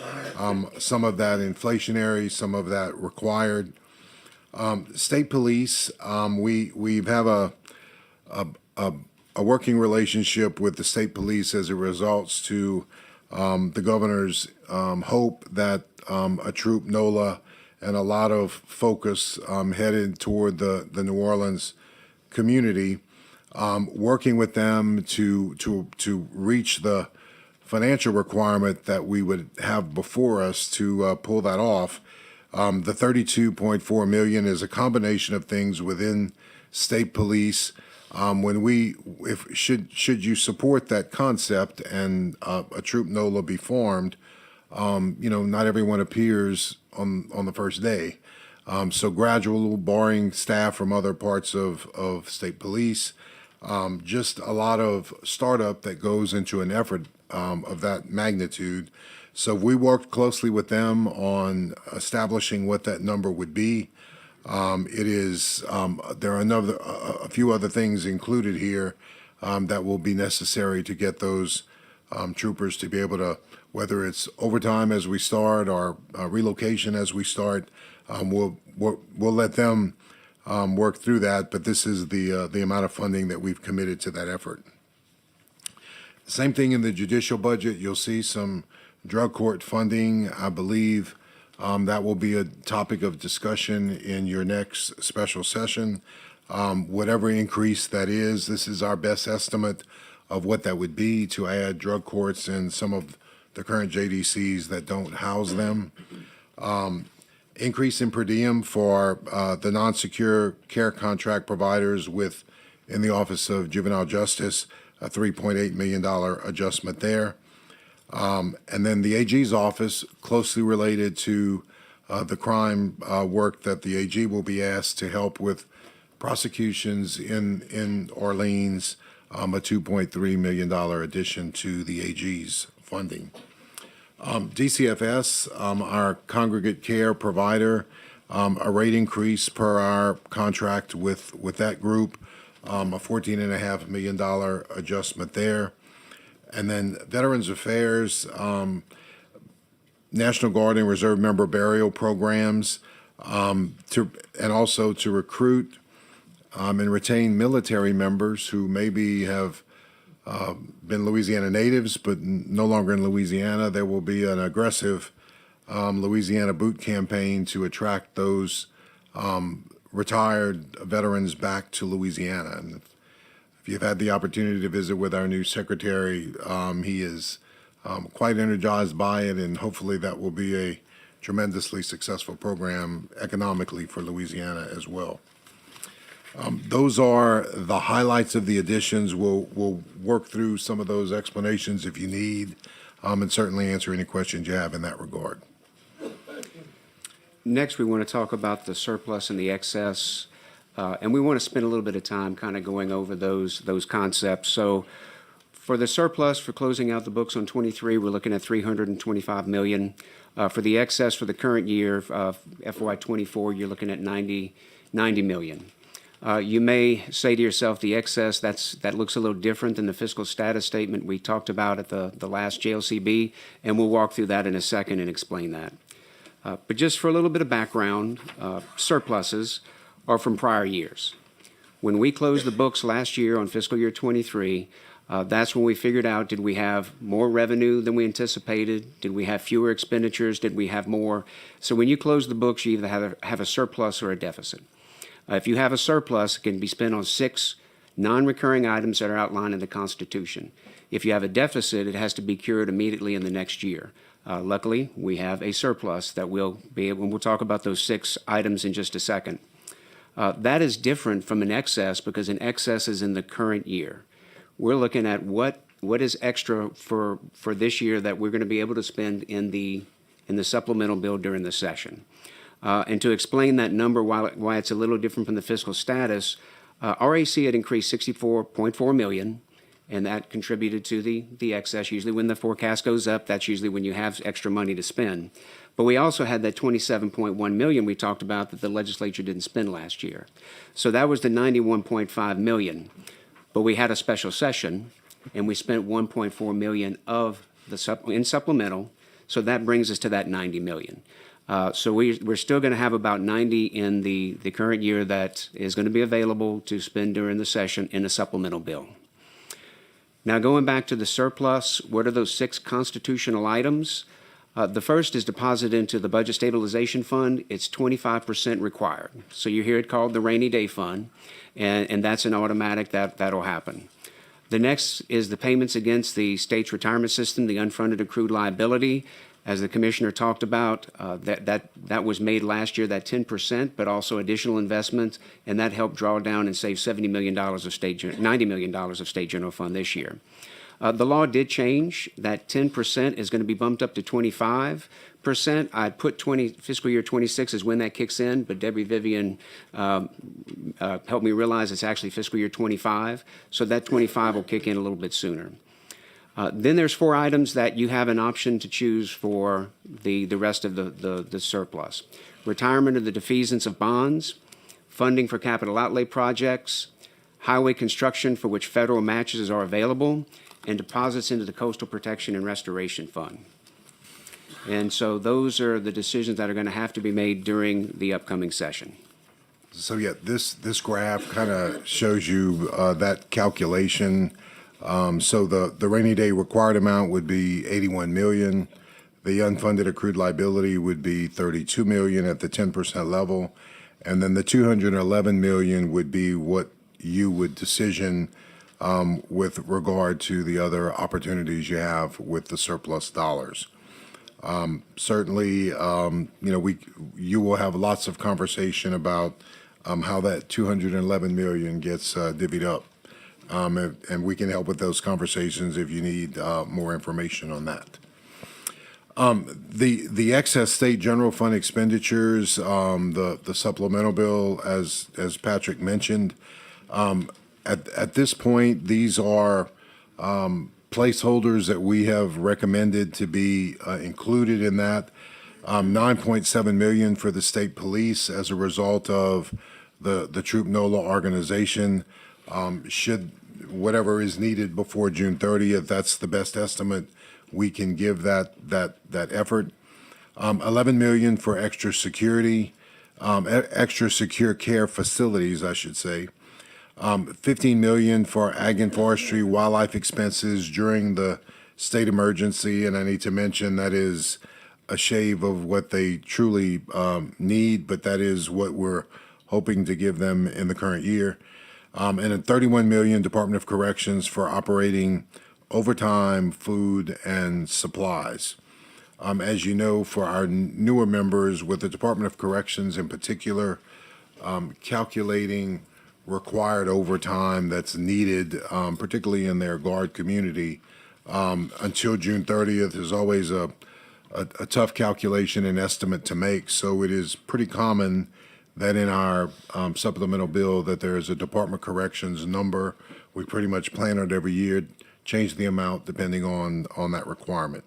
Speaker 4: Some of that inflationary, some of that required. State police, we have a working relationship with the state police as it results to the governor's hope that a troop NOLA and a lot of focus headed toward the New Orleans community, working with them to reach the financial requirement that we would have before us to pull that off. The 32.4 million is a combination of things within state police. Should you support that concept and a troop NOLA be formed, not everyone appears on the first day. So gradual, borrowing staff from other parts of state police, just a lot of startup that goes into an effort of that magnitude. So we worked closely with them on establishing what that number would be. There are a few other things included here that will be necessary to get those troopers to be able to, whether it's overtime as we start or relocation as we start, we'll let them work through that. But this is the amount of funding that we've committed to that effort. Same thing in the judicial budget. You'll see some drug court funding. I believe that will be a topic of discussion in your next special session. Whatever increase that is, this is our best estimate of what that would be to add drug courts and some of the current JDCs that don't house them. Increase in per diem for the non-secure care contract providers in the Office of Juvenile Justice, a $3.8 million adjustment there. And then the AG's office, closely related to the crime work that the AG will be asked to help with prosecutions in Orleans, a $2.3 million addition to the AG's funding. DCFS, our congregate care provider, a rate increase per our contract with that group, a $14.5 million adjustment there. And then Veterans Affairs, National Guard and Reserve member burial programs, and also to recruit and retain military members who maybe have been Louisiana natives but no longer in Louisiana. There will be an aggressive Louisiana boot campaign to attract those retired veterans back to Louisiana. And if if you've had the opportunity to visit with our new secretary, he is quite energized by it, and hopefully that will be a tremendously successful program economically for Louisiana as well. Those are the highlights of the additions. We'll work through some of those explanations if you need, and certainly answer any questions you have in that regard.
Speaker 5: Next, we want to talk about the surplus and the excess, and we want to spend a little bit of time kind of going over those concepts. So for the surplus, for closing out the books on 23, we're looking at $325 million. For the excess for the current year, FY 24, you're looking at $90 million. You may say to yourself, the excess, that looks a little different than the fiscal status statement we talked about at the last JLCB, and we'll walk through that in a second and explain that. But just for a little bit of background, surpluses are from prior years. When we closed the books last year on fiscal year 23, that's when we figured out, did we have more revenue than we anticipated? Did we have fewer expenditures? Did we have more? So when you close the books, you either have a surplus or a deficit. If you have a surplus, it can be spent on 6 non-recurring items that are outlined in the Constitution. If you have a deficit, it has to be cured immediately in the next year. Luckily, we have a surplus that we'll be able, and we'll talk about those 6 items in just a second. That is different from an excess because an excess is in the current year. We're looking at what is extra for this year that we're going to be able to spend in the supplemental bill during the session. And to explain that number, why it's a little different from the fiscal status, RAC had increased $64.4 million, and that contributed to the excess. Usually when the forecast goes up, that's usually when you have extra money to spend. But we also had that $27.1 million we talked about that the legislature didn't spend last year. So that was the $91.5 million. But we had a special session, and we spent $1.4 million in supplemental, so that brings us to that $90 million. So we're still going to have about 90 in the current year that is going to be available to spend during the session in a supplemental bill. Now, going back to the surplus, what are those 6 constitutional items? The first is deposited into the Budget Stabilization Fund. It's 25% required. So you hear it called the Rainy Day Fund, and that's an automatic that'll happen. The next is the payments against the state's retirement system, the unfunded accrued liability. As the commissioner talked about, that was made last year, that 10%, but also additional investments, and that helped draw down and save $90 million of state general fund this year. The law did change. That 10% is going to be bumped up to 25%. I put fiscal year 26 is when that kicks in, but Debbie Vivian helped me realize it's actually fiscal year 25, so that 25 will kick in a little bit sooner. Then there's 4 items that you have an option to choose for the rest of the surplus. Retirement of the defeasance of bonds, funding for capital outlay projects, highway construction for which federal matches are available, and deposits into the Coastal Protection and Restoration Fund. And so those are the decisions that are going to have to be made during the upcoming session.
Speaker 4: So yeah, this graph kind of shows you that calculation. So the rainy day required amount would be $81 million. The unfunded accrued liability would be $32 million at the 10% level. And then the $211 million would be what you would decision with regard to the other opportunities you have with the surplus dollars. Certainly, you will have lots of conversation about how that $211 million gets divvied up. And we can help with those conversations if you need more information on that. The excess state general fund expenditures, the supplemental bill, as Patrick mentioned, at this point, these are placeholders that we have recommended to be included in that. $9.7 million for the state police as a result of the Troop NOLA organization. Should whatever is needed before June 30th, that's the best estimate we can give that effort. $11 million for extra security, extra secure care facilities, I should say. $15 million for ag and forestry wildlife expenses during the state emergency, and I need to mention that is a shave of what they truly need, but that is what we're hoping to give them in the current year. and then 31 million Department of Corrections for operating overtime, food, and supplies. As you know, for our newer members with the Department of Corrections in particular, calculating required overtime that's needed, particularly in their guard community, until June 30th is always a tough calculation and estimate to make. So it is pretty common that in our supplemental bill that there is a Department of Corrections number. We pretty much plan it every year, change the amount depending on that requirement.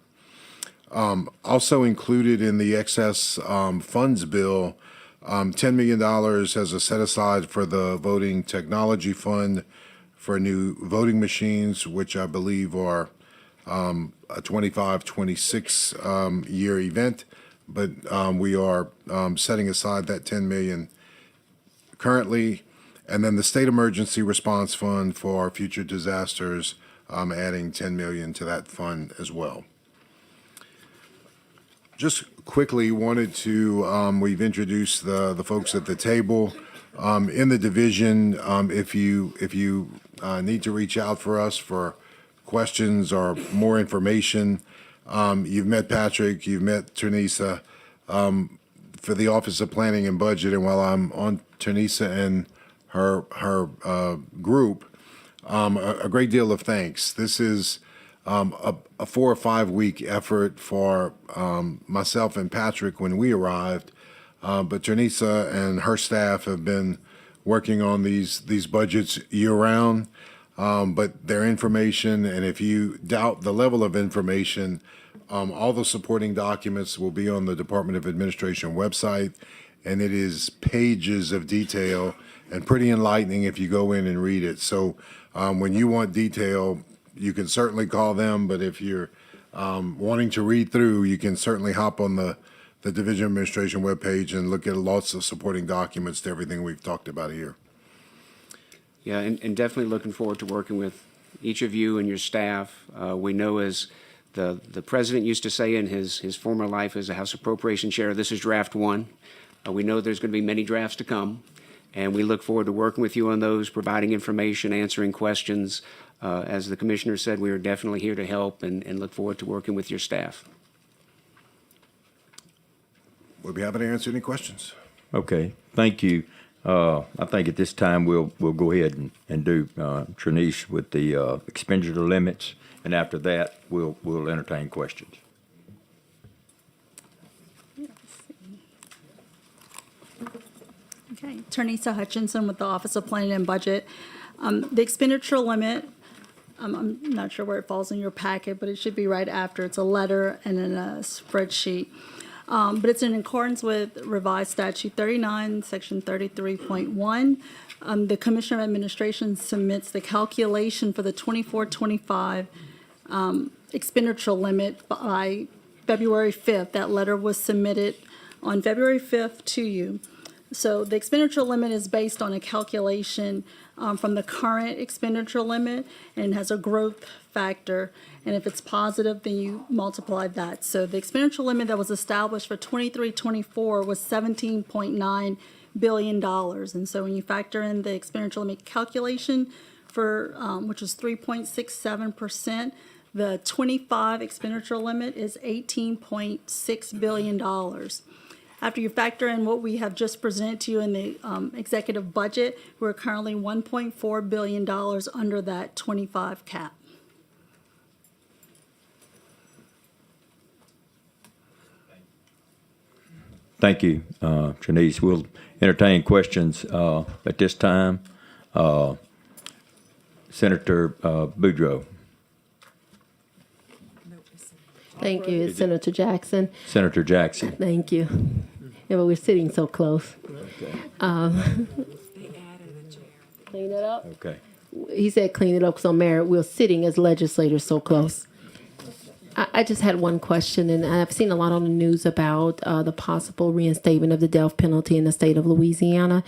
Speaker 4: Also included in the excess funds bill, $10 million as a set aside for the voting technology fund for new voting machines, which I believe are a 26 year event, but we are setting aside that 10 million currently. And then the State Emergency Response Fund for future disasters, adding 10 million to that fund as well. Just quickly wanted to, we've introduced the folks at the table. In the division, if you need to reach out for us for questions or more information, you've met Patrick, you've met Ternisa, for the Office of Planning and Budget, and while I'm on Ternisa and her group, a great deal of thanks. This is a 4 or 5 week effort for myself and Patrick when we arrived, but Ternisa and her staff have been working on these budgets year round. But their information, and if you doubt the level of information, all the supporting documents will be on the Department of Administration website, and it is pages of detail and pretty enlightening if you go in and read it. So when you want detail, you can certainly call them, but if you're wanting to read through, you can certainly hop on the Division of Administration webpage and look at lots of supporting documents to everything we've talked about here.
Speaker 5: Yeah, and definitely looking forward to working with each of you and your staff. We know, as the president used to say in his former life as a House Appropriation Chair, this is draft one. We know there's going to be many drafts to come, and we look forward to working with you on those, providing information, answering questions. As the commissioner said, we are definitely here to help and look forward to working with your staff.
Speaker 4: We'll be happy to answer any questions.
Speaker 1: Okay, thank you. I think at this time we'll go ahead and do Trinice with the expenditure limits, and after that we'll entertain questions.
Speaker 6: Okay, Ternisa Hutchinson with the Office of Planning and Budget. The expenditure limit, I'm not sure where it falls in your packet, but it should be right after. It's a letter and then a spreadsheet. But it's in accordance with revised statute 39, section 33.1. The Commissioner of Administration submits the calculation for the 24-25 expenditure limit by February 5th. That letter was submitted on February 5th to you. So the expenditure limit is based on a calculation from the current expenditure limit, and has a growth factor. And if it's positive, then you multiply that. So the expenditure limit that was established for 23-24 was $17.9 billion. And so when you factor in the expenditure limit calculation for, which is 3.67%, the 25 expenditure limit is $18.6 billion. After you factor in what we have just presented to you in the executive budget, we're currently $1.4 billion under that 25 cap.
Speaker 1: Thank you, Trinice. We'll entertain questions at this time. Senator Boudreaux.
Speaker 7: Thank you. It's Senator Jackson.
Speaker 1: Senator Jackson.
Speaker 7: Thank you. Yeah, but we're sitting so close. Clean it up.
Speaker 1: Okay.
Speaker 7: He said clean it up because on merit, we're sitting as legislators so close. I just had one question, and I've seen a lot on the news about the possible reinstatement of the death penalty in the state of Louisiana.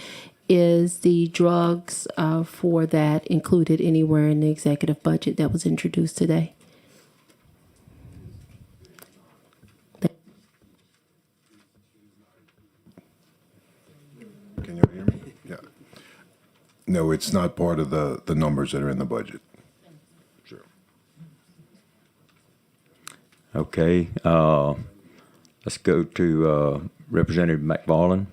Speaker 7: Is the drugs for that included anywhere in the executive budget that was introduced today?
Speaker 4: Can you hear me? Yeah. No, it's not part of the numbers that are in the budget. Sure.
Speaker 1: Okay, let's go to Representative McFarland.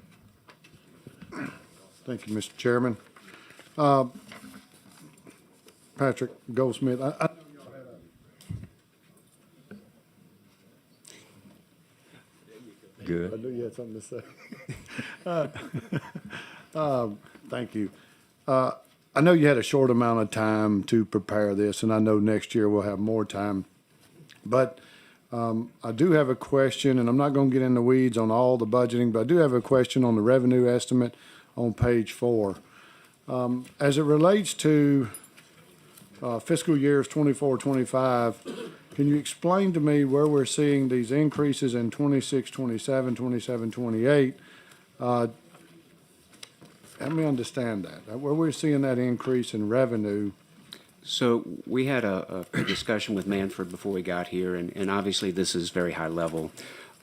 Speaker 8: Thank you, Mr. Chairman. Patrick Goldsmith, I
Speaker 1: Good.
Speaker 8: knew you had something to say. Thank you. I know you had a short amount of time to prepare this, and I know next year we'll have more time. But I do have a question, and I'm not going to get in the weeds on all the budgeting, but I do have a question on the revenue estimate on page 4. As it relates to fiscal years 24, 25, can you explain to me where we're seeing these increases in 26, 27, 27, 28? Help me understand that. Where we're seeing that increase in revenue.
Speaker 5: So we had a discussion with Manfred before we got here, and obviously this is very high level.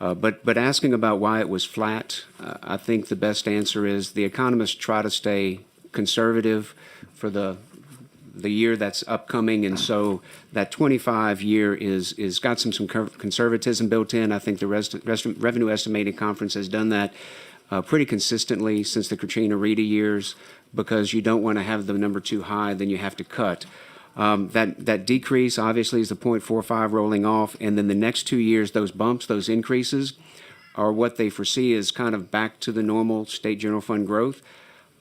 Speaker 5: But asking about why it was flat, I think the best answer is the economists try to stay conservative for the year that's upcoming, and so that 25 year is got some conservatism built in. I think the Revenue Estimating Conference has done that pretty consistently since the Katrina Rita years, because you don't want to have the number too high, then you have to cut. That decrease obviously is the 0.45 rolling off, and then the next 2 years, those bumps, those increases, are what they foresee is kind of back to the normal state general fund growth.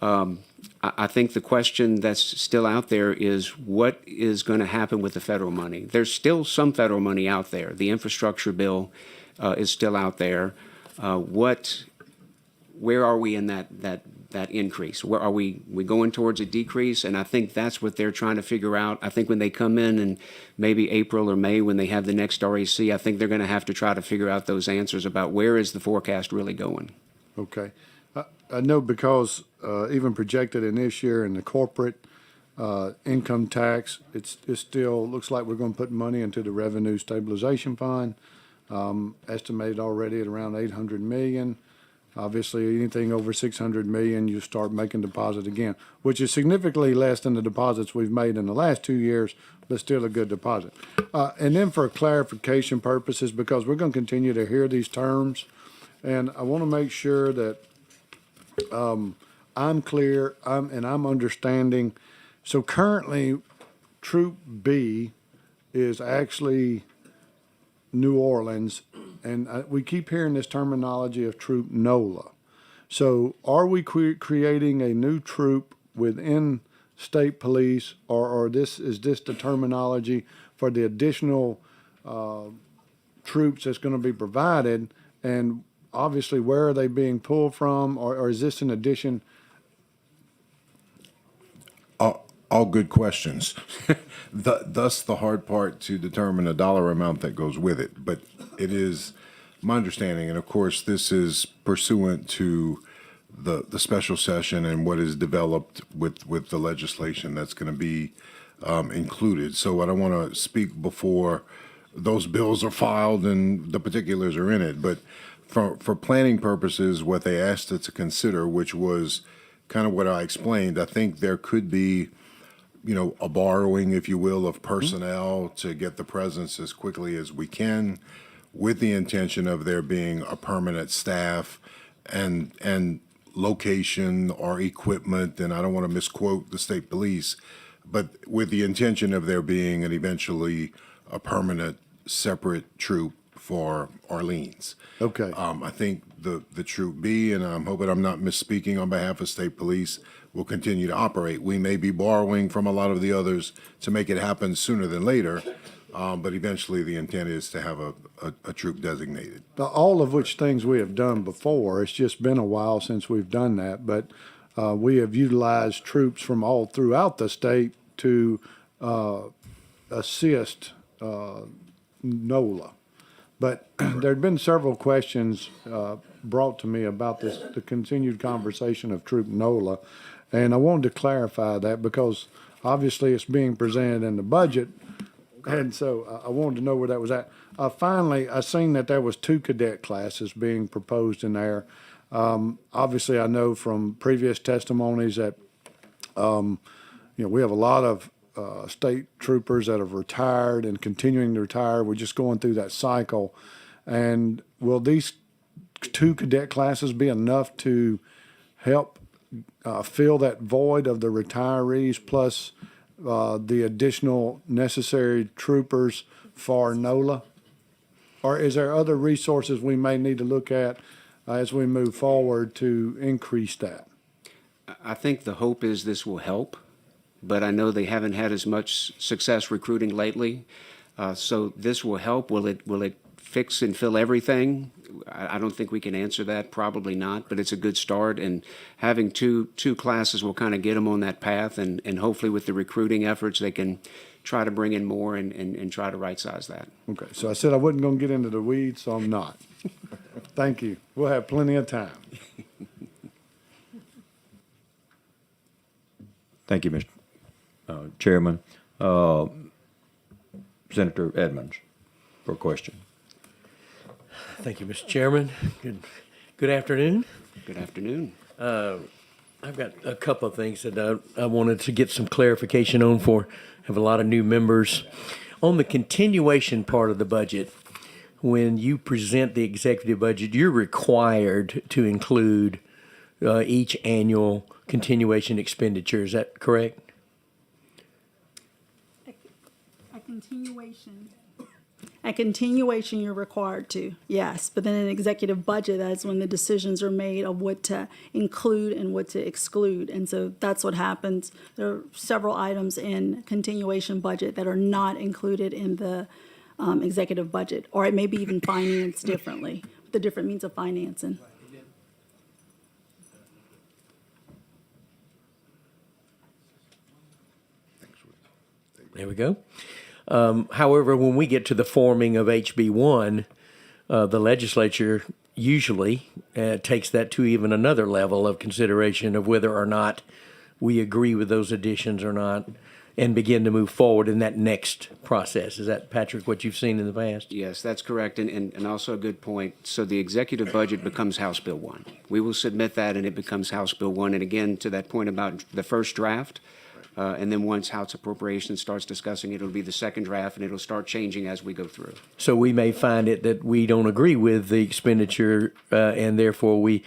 Speaker 5: I think the question that's still out there is what is going to happen with the federal money. There's still some federal money out there. The infrastructure bill is still out there. Where are we in that increase? Where are we going towards a decrease? And I think that's what they're trying to figure out. I think when they come in maybe April or May, when they have the next REC, I think they're going to have to try to figure out those answers about where is the forecast really going.
Speaker 8: Okay. I know because even projected in this year in the corporate income tax, it still looks like we're going to put money into the Revenue Stabilization Fund, estimated already at around 800 million. Obviously, anything over 600 million, you start making deposit again, which is significantly less than the deposits we've made in the last 2 years, but still a good deposit. And then for clarification purposes, because we're going to continue to hear these terms, and I want to make sure that I'm clear and I'm understanding. So currently, Troop B is actually New Orleans, and we keep hearing this terminology of Troop NOLA. So are we creating a new troop within state police, or is this the terminology for the additional troops that's going to be provided? And obviously, where are they being pulled from, or is this an addition?
Speaker 4: All good questions. Thus, the hard part to determine a dollar amount that goes with it. But it is my understanding, and of course, this is pursuant to the special session and what is developed with the legislation that's going to be included. So I don't want to speak before those bills are filed and the particulars are in it. But for planning purposes, what they asked us to consider, which was kind of what I explained, I think there could be, a borrowing, if you will, of personnel to get the presence as quickly as we can, with the intention of there being a permanent staff and location or equipment, and I don't want to misquote the state police, but with the intention of there being eventually a permanent separate troop for Orleans.
Speaker 8: Okay.
Speaker 4: I think the Troop B, and I'm hoping I'm not misspeaking on behalf of state police, will continue to operate. We may be borrowing from a lot of the others to make it happen sooner than later, but eventually the intent is to have a troop designated.
Speaker 8: All of which things we have done before. It's just been a while since we've done that, but we have utilized troops from all throughout the state to assist NOLA. But there had been several questions brought to me about the continued conversation of Troop NOLA, and I wanted to clarify that because obviously it's being presented in the budget, and so I wanted to know where that was at. Finally, I seen that there was 2 cadet classes being proposed in there. Obviously, I know from previous testimonies that We have a lot of state troopers that have retired and continuing to retire. We're just going through that cycle. And will these 2 cadet classes be enough to help fill that void of the retirees plus the additional necessary troopers for NOLA? Or is there other resources we may need to look at as we move forward to increase that?
Speaker 5: I think the hope is this will help, but I know they haven't had as much success recruiting lately. So this will help. Will it fix and fill everything? I don't think we can answer that. Probably not, but it's a good start. And having two classes will kind of get them on that path. And hopefully with the recruiting efforts, they can try to bring in more and try to right-size that.
Speaker 8: Okay, so I said I wasn't going to get into the weeds, so I'm not. Thank you. We'll have plenty of time.
Speaker 1: Thank you, Mr. Chairman. Senator Edmonds for a question.
Speaker 9: Thank you, Mr. Chairman. Good afternoon.
Speaker 5: Good afternoon.
Speaker 9: I've got a couple of things that I wanted to get some clarification on for. Have a lot of new members. On the continuation part of the budget, when you present the executive budget, you're required to include each annual continuation expenditure. Is that correct?
Speaker 6: A continuation, you're required to, yes. But then an executive budget, that's when the decisions are made of what to include and what to exclude. And so that's what happens. There are several items in continuation budget that are not included in the executive budget, or it may be even financed differently, the different means of financing.
Speaker 9: There we go. However, when we get to the forming of HB1, the legislature usually takes that to even another level of consideration of whether or not we agree with those additions or not, and begin to move forward in that next process. Is that, Patrick, what you've seen in the past?
Speaker 5: Yes, that's correct, and also a good point. So the executive budget becomes House Bill 1. We will submit that, and it becomes House Bill 1. And again, to that point about the first draft, and then once House Appropriations starts discussing it, it'll be the second draft, and it'll start changing as we go through.
Speaker 9: So we may find it that we don't agree with the expenditure, and therefore we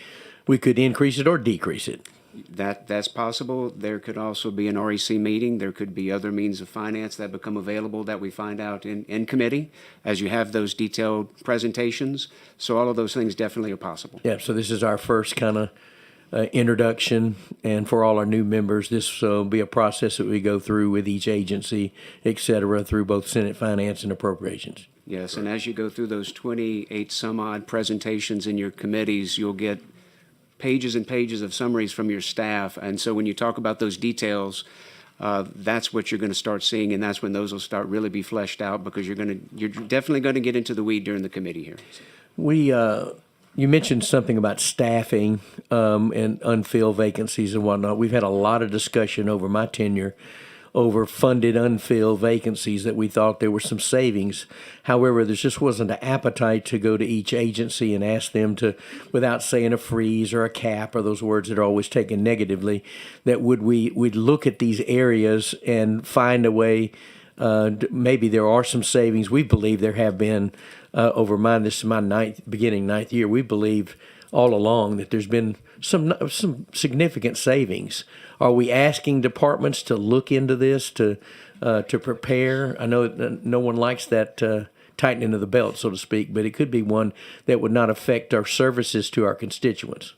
Speaker 9: could increase it or decrease it.
Speaker 5: That's possible. There could also be an REC meeting. There could be other means of finance that become available that we find out in committee as you have those detailed presentations. So all of those things definitely are possible.
Speaker 9: Yeah, so this is our first kind of introduction, and for all our new members, this will be a process that we go through with each agency, et cetera, through both Senate Finance and Appropriations.
Speaker 5: Yes, and as you go through those 28 some odd presentations in your committees, you'll get pages and pages of summaries from your staff. And so when you talk about those details, that's what you're going to start seeing, and that's when those will start really be fleshed out, because you're definitely going to get into the weed during the committee hearings.
Speaker 9: You mentioned something about staffing and unfilled vacancies and whatnot. We've had a lot of discussion over my tenure over funded unfilled vacancies that we thought there were some savings. However, there just wasn't an appetite to go to each agency and ask them to, without saying a freeze or a cap or those words that are always taken negatively, that we'd look at these areas and find a way. Maybe there are some savings. We believe there have been over this is my beginning ninth year. We believe all along that there's been some significant savings. Are we asking departments to look into this to prepare? I know no one likes that tightening of the belt, so to speak, but it could be one that would not affect our services to our constituents.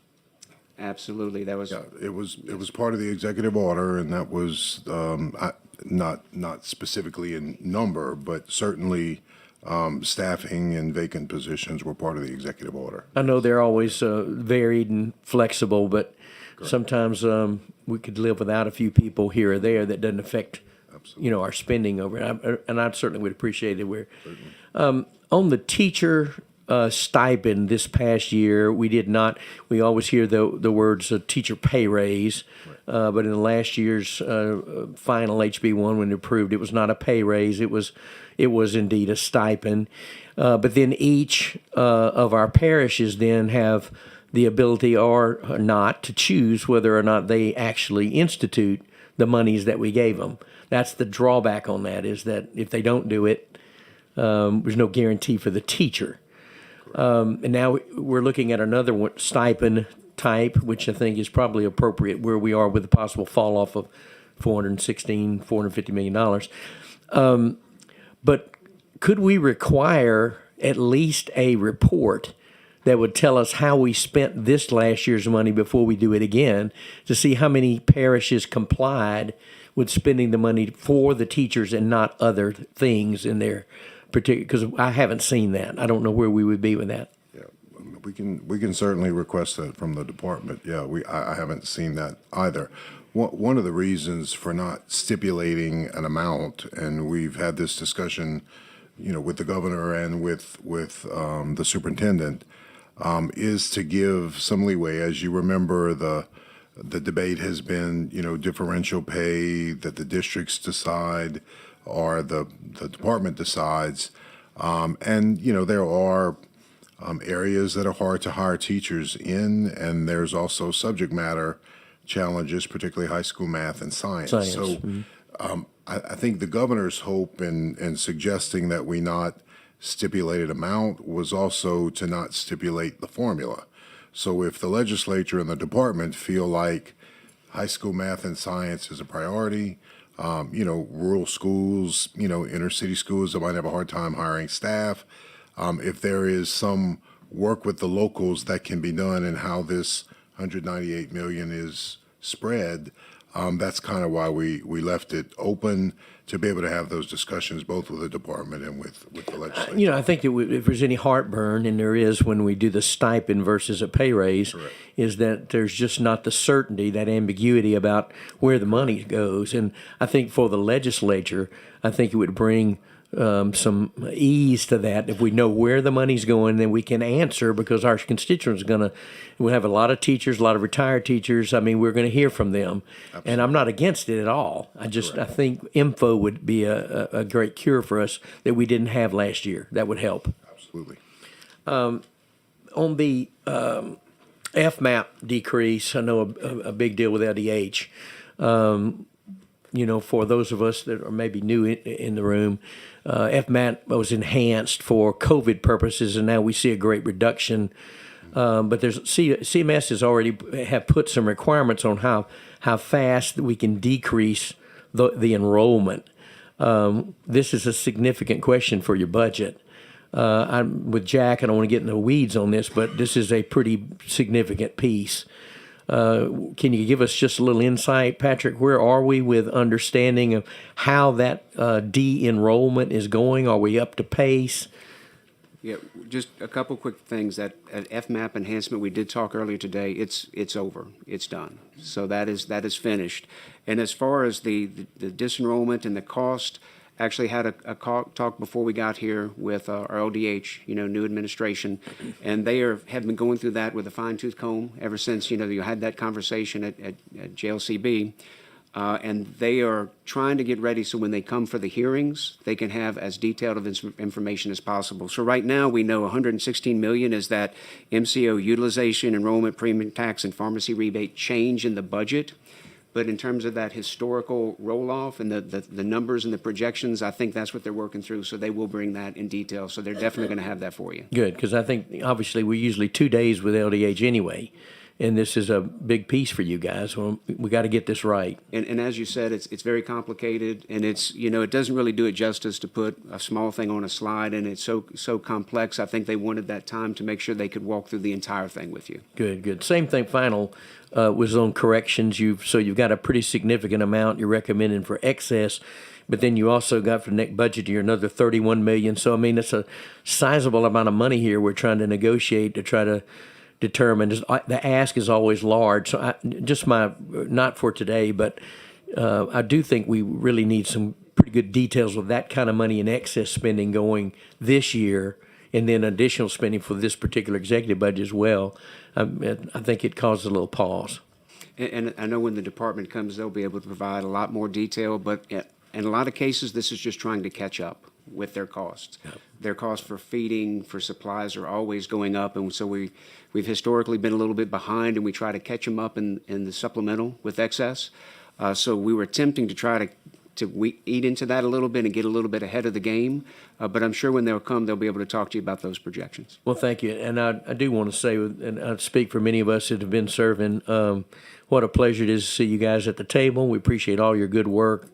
Speaker 5: Absolutely, that was.
Speaker 4: Yeah, it was part of the executive order, and that was not specifically in number, but certainly staffing and vacant positions were part of the executive order.
Speaker 9: I know they're always varied and flexible, but sometimes we could live without a few people here or there that doesn't affect, our spending over it. And I certainly would appreciate it. On the teacher stipend this past year, we always hear the words teacher pay raise, but in the last year's final HB1 when approved, it was not a pay raise. It was indeed a stipend. But then each of our parishes then have the ability or not to choose whether or not they actually institute the monies that we gave them. That's the drawback on that, is that if they don't do it, there's no guarantee for the teacher. And now we're looking at another one, stipend type, which I think is probably appropriate where we are with the possible fall off of $450 million. But could we require at least a report that would tell us how we spent this last year's money before we do it again, to see how many parishes complied with spending the money for the teachers and not other things in their particular, because I haven't seen that. I don't know where we would be with that.
Speaker 4: Yeah, we can certainly request that from the department. Yeah, I haven't seen that either. One of the reasons for not stipulating an amount, and we've had this discussion, with the governor and with the superintendent, is to give some leeway. As you remember, the debate has been, differential pay that the districts decide or the department decides. And, there are areas that are hard to hire teachers in, and there's also subject matter challenges, particularly high school math and science. So I think the governor's hope in suggesting that we not stipulated amount was also to not stipulate the formula. So if the legislature and the department feel like high school math and science is a priority, rural schools, inner city schools that might have a hard time hiring staff, if there is some work with the locals that can be done and how this 198 million is spread, that's kind of why we left it open to be able to have those discussions both with the department and with the legislature.
Speaker 9: I think if there's any heartburn, and there is when we do the stipend versus a pay raise,
Speaker 4: Correct.
Speaker 9: is that there's just not the certainty, that ambiguity about where the money goes. And I think for the legislature, I think it would bring some ease to that. If we know where the money's going, then we can answer, because our constituents we have a lot of teachers, a lot of retired teachers. I mean, we're going to hear from them. Absolutely. And I'm not against it at all. I think info would be a great cure for us that we didn't have last year. That would help.
Speaker 4: Absolutely.
Speaker 9: On the FMAP decrease, I know a big deal with LDH. For those of us that are maybe new in the room, FMAP was enhanced for COVID purposes, and now we see a great reduction. But CMS has already have put some requirements on how fast we can decrease the enrollment. This is a significant question for your budget. I'm with Jack. I don't want to get in the weeds on this, but this is a pretty significant piece. Can you give us just a little insight, Patrick? Where are we with understanding of how that de-enrollment is going? Are we up to pace?
Speaker 5: Yeah, just a couple quick things. That FMAP enhancement we did talk earlier today, it's over. It's done. So that is finished. And as far as the disenrollment and the cost, actually had a talk before we got here with our LDH, new administration, and they have been going through that with a fine-tooth comb ever since, you had that conversation at JLCB. And they are trying to get ready so when they come for the hearings, they can have as detailed of information as possible. So right now, we know 116 million is that MCO utilization, enrollment, premium tax, and pharmacy rebate change in the budget. But in terms of that historical roll-off and the numbers and the projections, I think that's what they're working through. So they will bring that in detail. So they're definitely going to have that for you.
Speaker 9: Good, because I think obviously we're usually 2 days with LDH anyway, and this is a big piece for you guys. Well, we got to get this right.
Speaker 5: And as you said, it's very complicated, and it doesn't really do it justice to put a small thing on a slide, and it's so complex. I think they wanted that time to make sure they could walk through the entire thing with you.
Speaker 9: Good. Same thing. Final was on corrections. You've got a pretty significant amount you're recommending for excess, but then you also got for the next budget year another 31 million. So I mean, it's a sizable amount of money here. We're trying to negotiate to try to determined. The ask is always large. So not for today, but I do think we really need some pretty good details of that kind of money in excess spending going this year, and then additional spending for this particular executive budget as well. I think it causes a little pause.
Speaker 5: And I know when the department comes, they'll be able to provide a lot more detail, but in a lot of cases, this is just trying to catch up with their costs. Yep. Their costs for feeding, for supplies are always going up, and so we've historically been a little bit behind, and we try to catch them up in the supplemental with excess. So we were attempting to try to eat into that a little bit and get a little bit ahead of the game. But I'm sure when they'll come, they'll be able to talk to you about those projections.
Speaker 9: Well, thank you. And I do want to say, and I speak for many of us that have been serving, what a pleasure it is to see you guys at the table. We appreciate all your good work.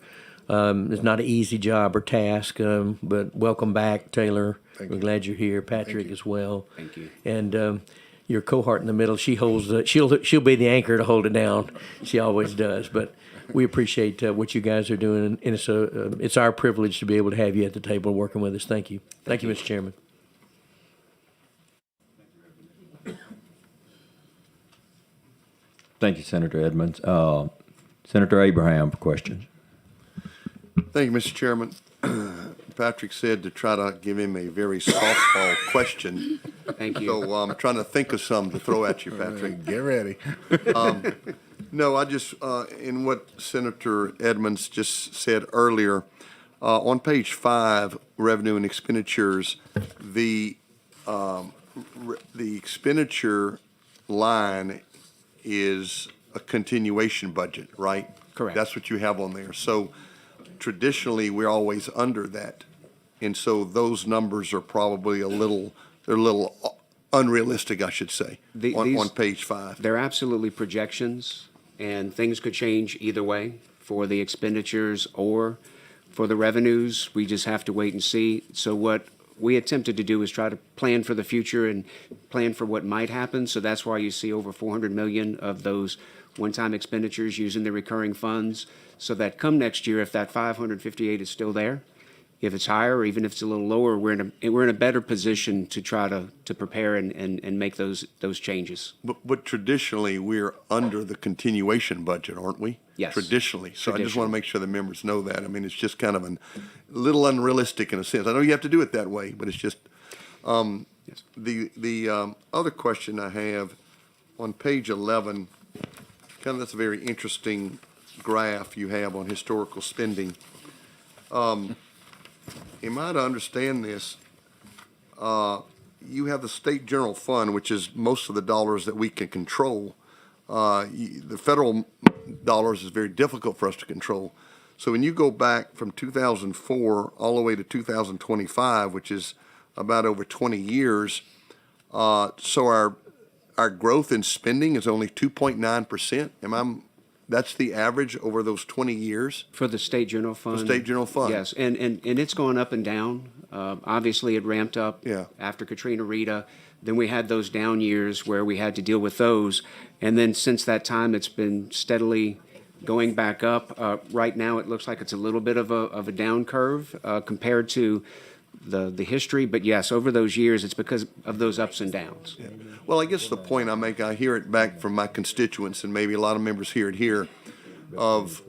Speaker 9: It's not an easy job or task, but welcome back, Taylor. We're glad you're here. Patrick as well.
Speaker 5: Thank you.
Speaker 9: And your cohort in the middle, she holds she'll be the anchor to hold it down. She always does. But we appreciate what you guys are doing, and it's our privilege to be able to have you at the table working with us. Thank you. Thank you, Mr. Chairman.
Speaker 1: Thank you, Senator Edmonds. Senator Abraham for questions.
Speaker 10: Thank you, Mr. Chairman. Patrick said to try to give him a very softball question.
Speaker 5: Thank you.
Speaker 10: So I'm trying to think of some to throw at you, Patrick.
Speaker 4: Get ready.
Speaker 10: No, I just, in what Senator Edmonds just said earlier, on page 5, revenue and expenditures, the expenditure line is a continuation budget, right?
Speaker 5: Correct.
Speaker 10: That's what you have on there. So traditionally, we're always under that. And so those numbers are probably they're a little unrealistic, I should say, on page 5.
Speaker 5: They're absolutely projections, and things could change either way for the expenditures or for the revenues. We just have to wait and see. So what we attempted to do is try to plan for the future and plan for what might happen. So that's why you see over 400 million of those one-time expenditures using the recurring funds, so that come next year, if that 558 is still there, if it's higher or even if it's a little lower, we're in a better position to try to prepare and make those changes.
Speaker 10: But traditionally, we're under the continuation budget, aren't we?
Speaker 5: Yes.
Speaker 10: Traditionally. So I just
Speaker 5: Traditionally.
Speaker 10: want to make sure the members know that. I mean, it's just kind of a little unrealistic in a sense. I know you have to do it that way, but it's just,
Speaker 5: Yes.
Speaker 10: the other question I have on page 11, kind of that's a very interesting graph you have on historical spending. Am I to understand this? You have the state general fund, which is most of the dollars that we can control. The federal dollars is very difficult for us to control. So when you go back from 2004 all the way to 2025, which is about over 20 years, so our growth in spending is only 2.9%. That's the average over those 20 years?
Speaker 5: For the state general fund?
Speaker 10: The state general fund.
Speaker 5: Yes, and it's gone up and down. Obviously, it ramped up
Speaker 10: Yeah.
Speaker 5: after Katrina Rita. Then we had those down years where we had to deal with those. And then since that time, it's been steadily going back up. Right now, it looks like it's a little bit of a down curve compared to the history. But yes, over those years, it's because of those ups and downs.
Speaker 10: Yeah. Well, I guess the point I make, I hear it back from my constituents, and maybe a lot of members hear it here, of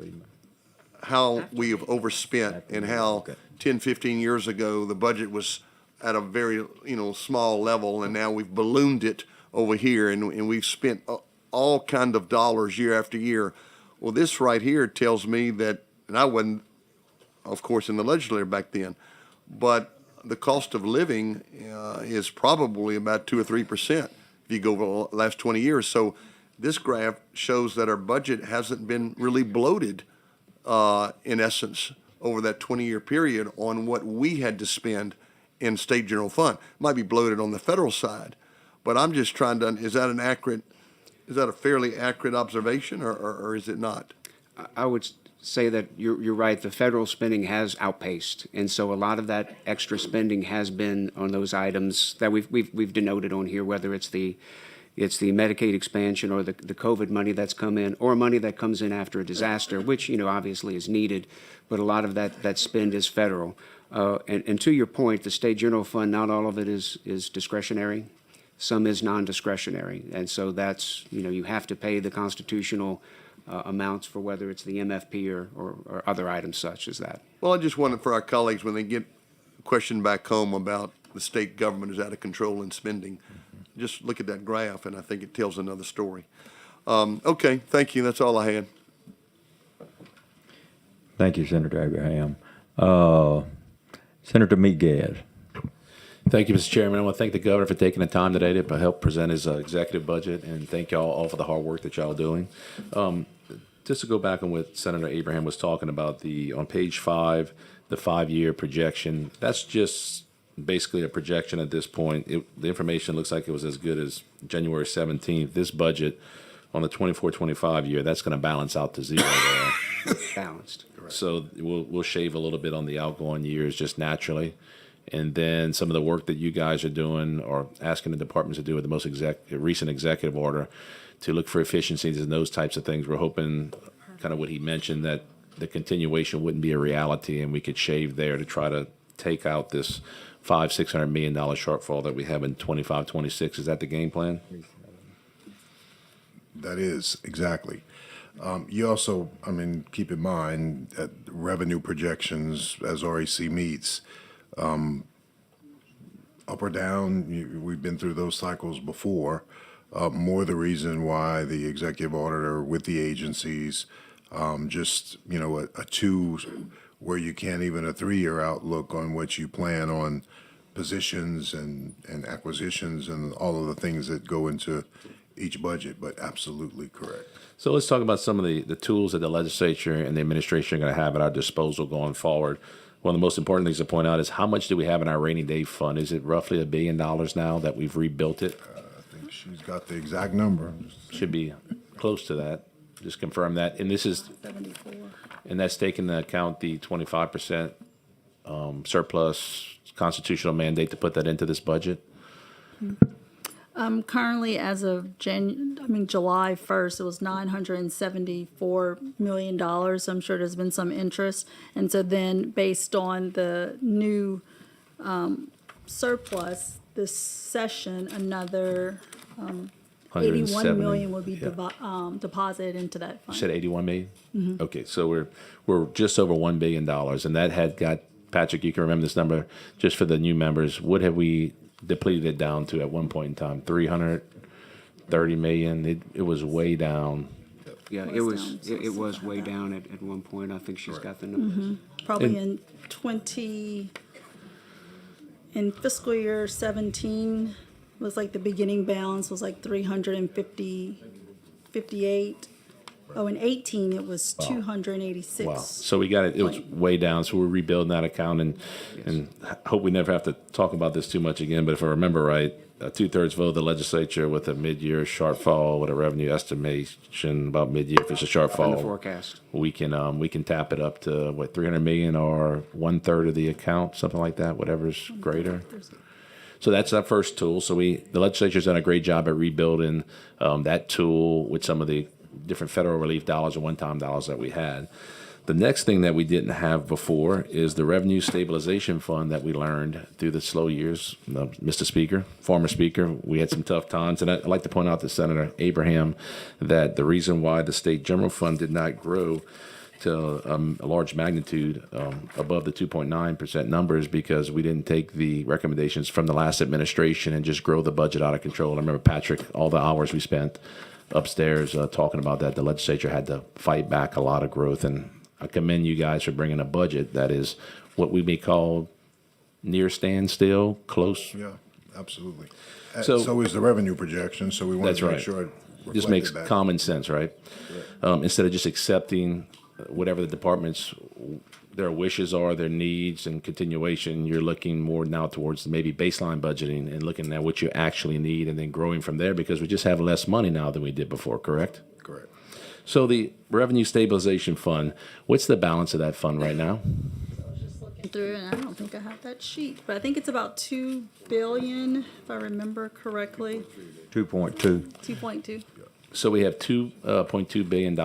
Speaker 10: how we have overspent and how 10, 15 years ago, the budget was at a very, small level, and now we've ballooned it over here, and we've spent all kind of dollars year after year. Well, this right here tells me that, and I wasn't, of course, in the legislature back then, but the cost of living is probably about 2 or 3% if you go over the last 20 years. So this graph shows that our budget hasn't been really bloated, in essence, over that 20-year period on what we had to spend in state general fund. Might be bloated on the federal side, but I'm just trying to, is that a fairly accurate observation, or is it not?
Speaker 5: I would say that you're right. The federal spending has outpaced, and so a lot of that extra spending has been on those items that we've denoted on here, whether it's the Medicaid expansion or the COVID money that's come in, or money that comes in after a disaster, which obviously is needed, but a lot of that spend is federal. And to your point, the state general fund, not all of it is discretionary. Some is non-discretionary, and so that's you have to pay the constitutional amounts for whether it's the MFP or other items such as that.
Speaker 10: Well, I just wanted for our colleagues, when they get questioned back home about the state government is out of control in spending, just look at that graph, and I think it tells another story. Okay, thank you. That's all I had.
Speaker 1: Thank you, Senator Abraham. Senator Miguel.
Speaker 11: Thank you, Mr. Chairman. I want to thank the governor for taking the time today to help present his executive budget, and thank y'all all for the hard work that y'all are doing. just to go back on what Senator Abraham was talking about, on page 5, the 5-year projection, that's just basically a projection at this point. The information looks like it was as good as January 17th. This budget on the 24-25 year, that's going to balance out to zero there.
Speaker 5: Balanced.
Speaker 11: So we'll shave a little bit on the outgoing years just naturally. And then some of the work that you guys are doing or asking the departments to do with the most recent executive order to look for efficiencies and those types of things. We're hoping, kind of what he mentioned, that the continuation wouldn't be a reality and we could shave there to try to take out this $500-600 million shortfall that we have in 25-26. Is that the game plan?
Speaker 4: That is, exactly. You also, keep in mind that revenue projections as REC meets, up or down, we've been through those cycles before. More the reason why the executive auditor with the agencies, a 2 where you can't even a 3-year outlook on what you plan on positions and acquisitions and all of the things that go into each budget, but absolutely correct.
Speaker 11: So let's talk about some of the tools that the legislature and the administration are going to have at our disposal going forward. One of the most important things to point out is how much do we have in our rainy day fund? Is it roughly $1 billion now that we've rebuilt it?
Speaker 4: I think she's got the exact number.
Speaker 11: Should be close to that. Just confirm that. And this is,
Speaker 6: 74.
Speaker 11: and that's taking into account the 25% surplus constitutional mandate to put that into this budget.
Speaker 6: Currently, as of July 1st, it was $974 million. I'm sure there's been some interest. And so then based on the new surplus this session, another 81
Speaker 11: 170.
Speaker 6: million will be deposited into that
Speaker 11: You
Speaker 6: fund.
Speaker 11: said 81 million? Okay, so we're just over $1 billion, and that had got, Patrick, you can remember this number, just for the new members, what have we depleted it down to at one point in time? 330 million? It was way down.
Speaker 5: Yeah, it was way down at one point. I think she's got the numbers.
Speaker 6: Probably in fiscal year 17, was like the beginning balance was like 358. Oh, in 18, it was 286.
Speaker 11: Wow. So we got it. It was way down. So we're rebuilding that account, and hope we never have to talk about this too much again. But if I remember right, a 2/3 vote of the legislature with a mid-year shortfall with a revenue estimation about mid-year. If it's a shortfall,
Speaker 5: In the forecast.
Speaker 11: we can tap it up to what, 300 million or 1/3 of the account, something like that. Whatever's greater. So that's our first tool. So the legislature's done a great job at rebuilding that tool with some of the different federal relief dollars and one-time dollars that we had. The next thing that we didn't have before is the revenue stabilization fund that we learned through the slow years. Mr. Speaker, former Speaker, we had some tough times. And I'd like to point out to Senator Abraham that the reason why the state general fund did not grow to a large magnitude above the 2.9% number is because we didn't take the recommendations from the last administration and just grow the budget out of control. I remember, Patrick, all the hours we spent upstairs talking about that. The legislature had to fight back a lot of growth, and I commend you guys for bringing a budget that is what we may call near standstill, close.
Speaker 4: Yeah, absolutely.
Speaker 11: So-
Speaker 4: So is the revenue projection, so we want
Speaker 11: That's
Speaker 4: to make
Speaker 11: right.
Speaker 4: sure it
Speaker 11: Just makes
Speaker 4: reflected that.
Speaker 11: common sense, right? Instead of just accepting whatever the department's their wishes are, their needs, and continuation, you're looking more now towards maybe baseline budgeting and looking at what you actually need and then growing from there, because we just have less money now than we did before, correct?
Speaker 4: Correct.
Speaker 11: So the Revenue Stabilization Fund, what's the balance of that fund right now?
Speaker 6: Looking through, and I don't think I have that sheet, but I think it's about 2 billion, if I remember correctly.
Speaker 1: 2.2.
Speaker 6: 2.2.
Speaker 11: So we have $2.2 billion,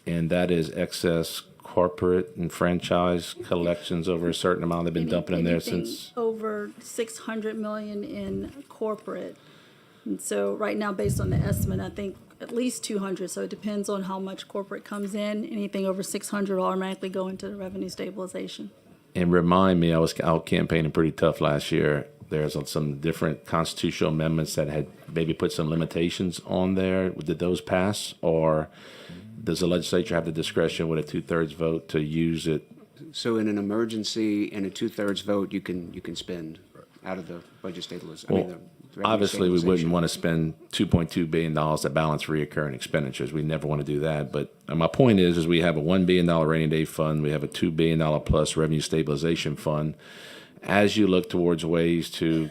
Speaker 11: and that is excess corporate and franchise collections over a certain amount. They've been dumping in there
Speaker 6: Anything
Speaker 11: since.
Speaker 6: over 600 million in corporate. And so right now, based on the estimate, I think at least 200. So it depends on how much corporate comes in. Anything over 600 will automatically go into the revenue stabilization.
Speaker 11: And remind me, I was out campaigning pretty tough last year. There's some different constitutional amendments that had maybe put some limitations on there. Did those pass, or does the legislature have the discretion with a 2/3 vote to use it?
Speaker 5: So in an emergency and a 2/3 vote, you can spend out of the budget stabilization.
Speaker 11: obviously, we
Speaker 5: stabilization.
Speaker 11: wouldn't want to spend $2.2 billion to balance reoccurring expenditures. We never want to do that. But my point is we have a $1 billion rainy day fund. We have a $2 billion plus revenue stabilization fund. As you look towards ways to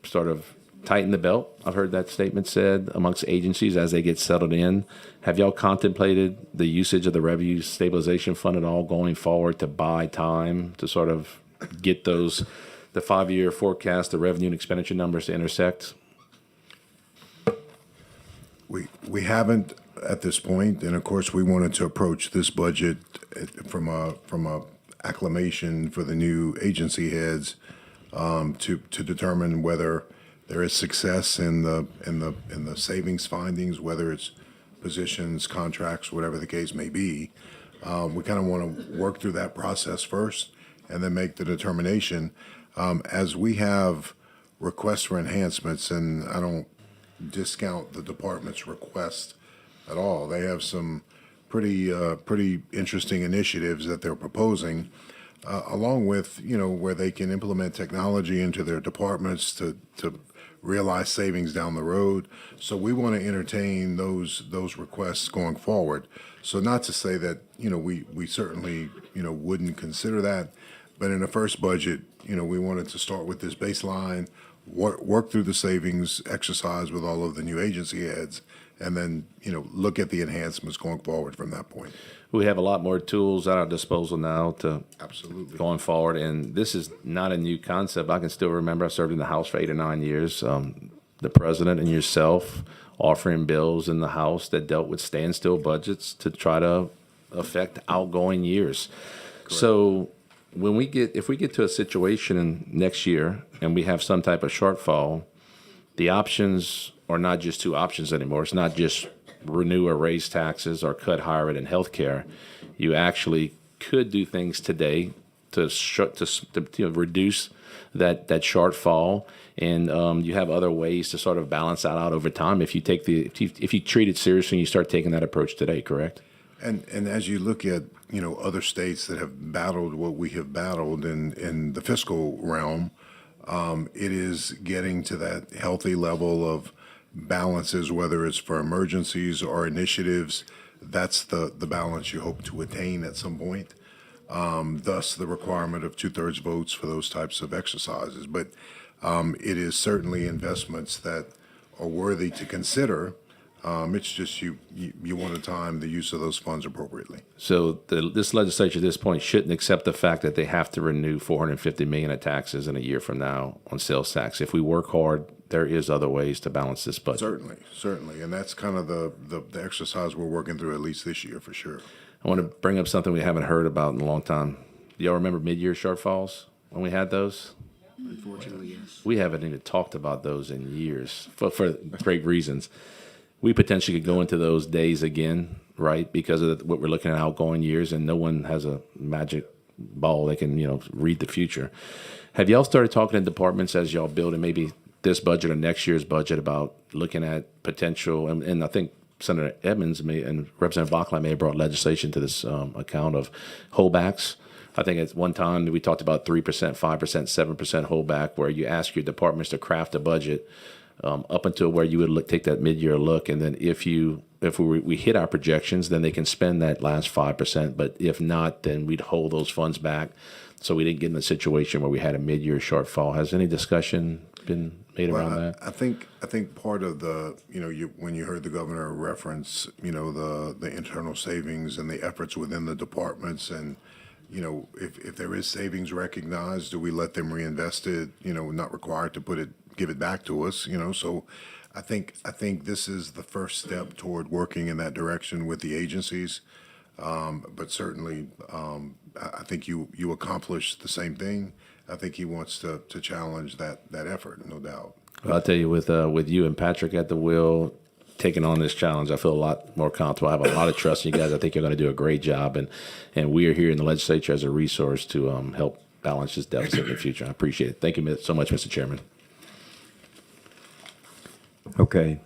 Speaker 11: sort of tighten the belt, I've heard that statement said amongst agencies as they get settled in. Have y'all contemplated the usage of the revenue stabilization fund at all going forward to buy time to sort of get the 5-year forecast, the revenue and expenditure numbers to intersect?
Speaker 4: We haven't at this point, and of course, we wanted to approach this budget from a acclamation for the new agency heads to determine whether there is success in the savings findings, whether it's positions, contracts, whatever the case may be. We kind of want to work through that process first and then make the determination. As we have requests for enhancements, and I don't discount the department's request at all. They have some pretty interesting initiatives that they're proposing, along with, where they can implement technology into their departments to realize savings down the road. So we want to entertain those requests going forward. So not to say that, we certainly, wouldn't consider that, but in the first budget, we wanted to start with this baseline, work through the savings exercise with all of the new agency heads, and then, look at the enhancements going forward from that point.
Speaker 11: We have a lot more tools at our disposal now to
Speaker 4: Absolutely.
Speaker 11: going forward, and this is not a new concept. I can still remember I served in the House for 8 or 9 years. The president and yourself offering bills in the House that dealt with standstill budgets to try to affect outgoing years. Correct. So if we get to a situation in next year and we have some type of shortfall, the options are not just two options anymore. It's not just renew or raise taxes or cut higher ed and health care. You actually could do things today to reduce that shortfall, and you have other ways to sort of balance that out over time if you treat it seriously and you start taking that approach today. Correct?
Speaker 4: And as you look at other states that have battled what we have battled in the fiscal realm, it is getting to that healthy level of balances, whether it's for emergencies or initiatives. That's the balance you hope to attain at some point. Thus, the requirement of 2/3 votes for those types of exercises. But it is certainly investments that are worthy to consider. It's just you want to time the use of those funds appropriately.
Speaker 11: So this legislature at this point shouldn't accept the fact that they have to renew $450 million of taxes in a year from now on sales tax. If we work hard, there is other ways to balance this budget.
Speaker 4: Certainly, and that's kind of the exercise we're working through, at least this year for sure.
Speaker 11: I want to bring up something we haven't heard about in a long time. Do y'all remember mid-year shortfalls when we had those?
Speaker 5: Unfortunately, yes.
Speaker 11: We haven't even talked about those in years for great reasons. We potentially could go into those days again, right? Because of what we're looking at outgoing years, and no one has a magic ball that can, read the future. Have y'all started talking to departments as y'all building maybe this budget or next year's budget about looking at potential, and I think Senator Edmonds and Representative Bachlein may have brought legislation to this account of holdbacks. I think at one time we talked about 3%, 5%, 7% holdback, where you ask your departments to craft a budget up until where you would take that mid-year look, and then if we hit our projections, then they can spend that last 5%. But if not, then we'd hold those funds back, so we didn't get in a situation where we had a mid-year shortfall. Has any discussion been made around that?
Speaker 4: I think part of the when you heard the governor reference the internal savings and the efforts within the departments, and if there is savings recognized, do we let them reinvest it? Not required to give it back to us. So I think this is the first step toward working in that direction with the agencies. But certainly, I think you accomplished the same thing. I think he wants to challenge that effort, no doubt.
Speaker 11: Well, I'll tell you, with you and Patrick at the wheel taking on this challenge, I feel a lot more comfortable. I have a lot of trust in you guys. I think you're going to do a great job, and we are here in the legislature as a resource to help balance this deficit in the future. I appreciate it. Thank you so much, Mr. Chairman.
Speaker 1: Okay.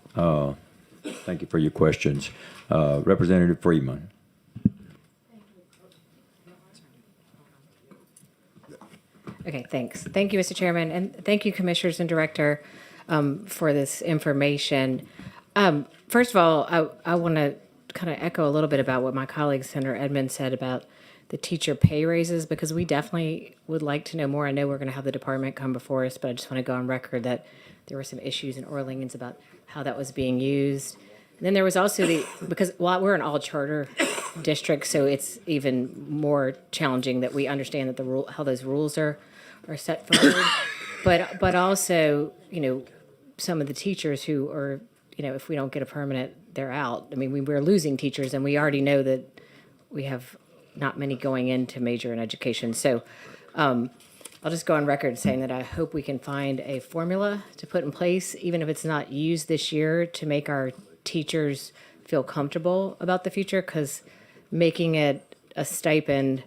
Speaker 1: Thank you for your questions. Representative Freeman.
Speaker 12: Okay, thanks. Thank you, Mr. Chairman, and thank you, Commissioners and Director. for this information. First of all, I want to kind of echo a little bit about what my colleague, Senator Edmonds, said about the teacher pay raises, because we definitely would like to know more. I know we're going to have the department come before us, but I just want to go on record that there were some issues in Orleans about how that was being used. And then there was also because we're an all charter district, so it's even more challenging that we understand that how those rules are set forward. but also, some of the teachers who are, if we don't get a permanent, they're out. I mean, we're losing teachers, and we already know that we have not many going into major in education. So I'll just go on record saying that I hope we can find a formula to put in place, even if it's not used this year, to make our teachers feel comfortable about the future, because making it a stipend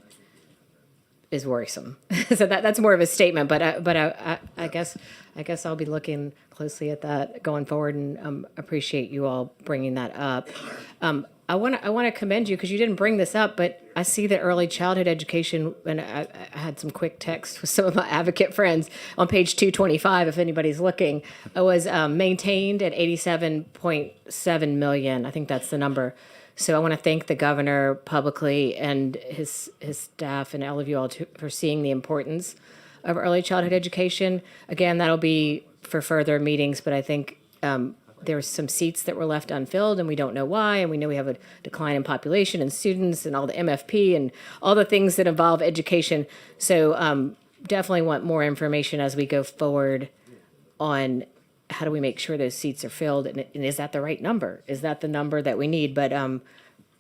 Speaker 12: is worrisome. So that's more of a statement, but I guess I'll be looking closely at that going forward, and appreciate you all bringing that up. I want to commend you, because you didn't bring this up, but I see that early childhood education, and I had some quick text with some of my advocate friends on page 225, if anybody's looking. It was maintained at $87.7 million. I think that's the number. So I want to thank the governor publicly, and his staff, and all of you all for seeing the importance of early childhood education. Again, that'll be for further meetings, but I think there were some seats that were left unfilled, and we don't know why. And we know we have a decline in population and students and all the MFP and all the things that involve education. So definitely want more information as we go forward on how do we make sure those seats are filled, and is that the right number? Is that the number that we need? But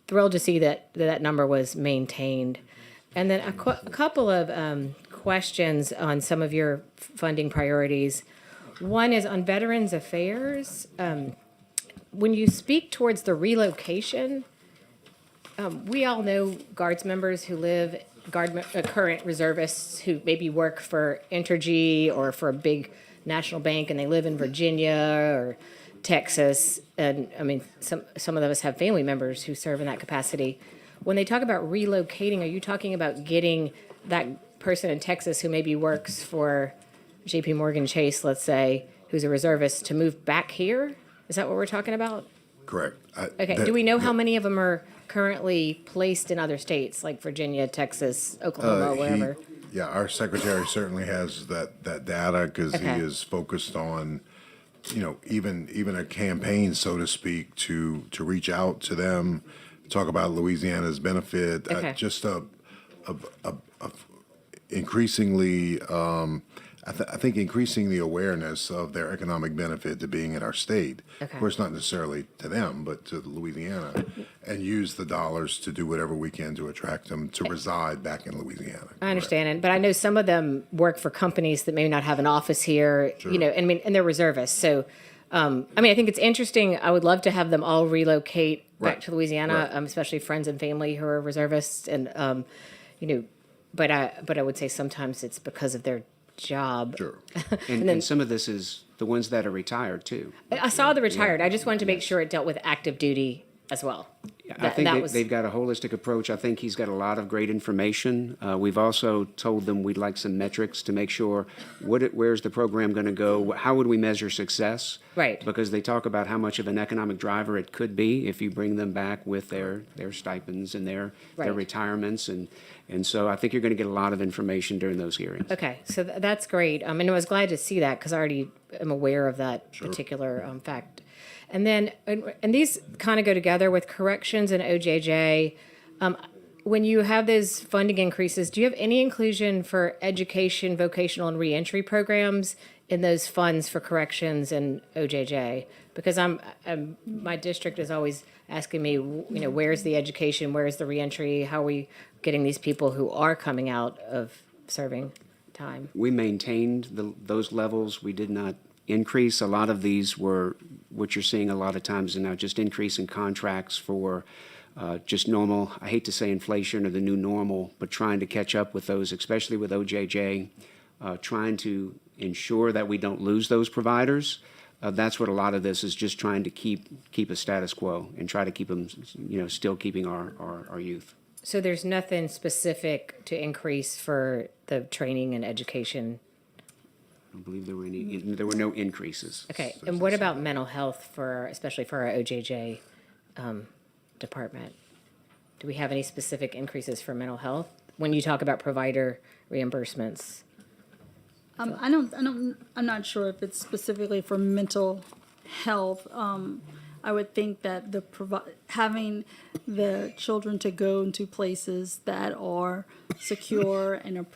Speaker 12: thrilled to see that number was maintained. And then a couple of questions on some of your funding priorities. One is on Veterans Affairs. When you speak towards the relocation, we all know Guards members who live, current reservists who maybe work for Entergy or for a big national bank, and they live in Virginia or Texas. And I mean, some of us have family members who serve in that capacity. When they talk about relocating, are you talking about getting that person in Texas who maybe works for JP Morgan Chase, let's say, who's a reservist, to move back here? Is that what we're talking about?
Speaker 4: Correct.
Speaker 12: Okay. Do we know how many of them are currently placed in other states, like Virginia, Texas, Oklahoma, wherever?
Speaker 4: Yeah, our secretary certainly has that data, because
Speaker 12: Okay.
Speaker 4: he is focused on, even a campaign, so to speak, to reach out to them, talk about Louisiana's benefit,
Speaker 12: Okay.
Speaker 4: just increasingly. I think increasing the awareness of their economic benefit to being in our state.
Speaker 12: Okay.
Speaker 4: Of course, not necessarily to them, but to Louisiana, and use the dollars to do whatever we can to attract them to reside back in Louisiana.
Speaker 12: I understand it, but I know some of them work for companies that may not have an office here, and they're reservists. So, I think it's interesting. I would love to have them all relocate back
Speaker 4: Right.
Speaker 12: to Louisiana,
Speaker 4: Right.
Speaker 12: Especially friends and family who are reservists, and but I would say sometimes it's because of their job.
Speaker 4: Sure.
Speaker 5: And some of this is the ones that are retired too.
Speaker 12: I saw the retired. I just wanted to make sure it dealt with active duty as well.
Speaker 5: I think they've got a holistic approach. I think he's got a lot of great information. We've also told them we'd like some metrics to make sure where's the program going to go? How would we measure success?
Speaker 12: Right.
Speaker 5: Because they talk about how much of an economic driver it could be if you bring them back with their stipends and their
Speaker 12: Right.
Speaker 5: retirements. And so I think you're going to get a lot of information during those hearings.
Speaker 12: Okay, so that's great. And I was glad to see that, because I already am aware of that particular fact. And then, and these kind of go together with corrections and OJJ. When you have those funding increases, do you have any inclusion for education, vocational, and reentry programs in those funds for corrections and OJJ? Because my district is always asking me, where's the education, where's the reentry, how are we getting these people who are coming out of serving time?
Speaker 5: We maintained those levels. We did not increase. A lot of these were what you're seeing a lot of times now, just increase in contracts for just normal, I hate to say inflation or the new normal, but trying to catch up with those, especially with OJJ, trying to ensure that we don't lose those providers. That's what a lot of this is, just trying to keep a status quo and try to keep them, still keeping our youth.
Speaker 12: So there's nothing specific to increase for the training and education
Speaker 5: I don't believe there were no increases.
Speaker 12: Okay, and what about mental health especially for our OJJ department? Do we have any specific increases for mental health when you talk about provider reimbursements?
Speaker 6: I'm not sure if it's specifically for mental health. I would think that having the children to go into places that are secure and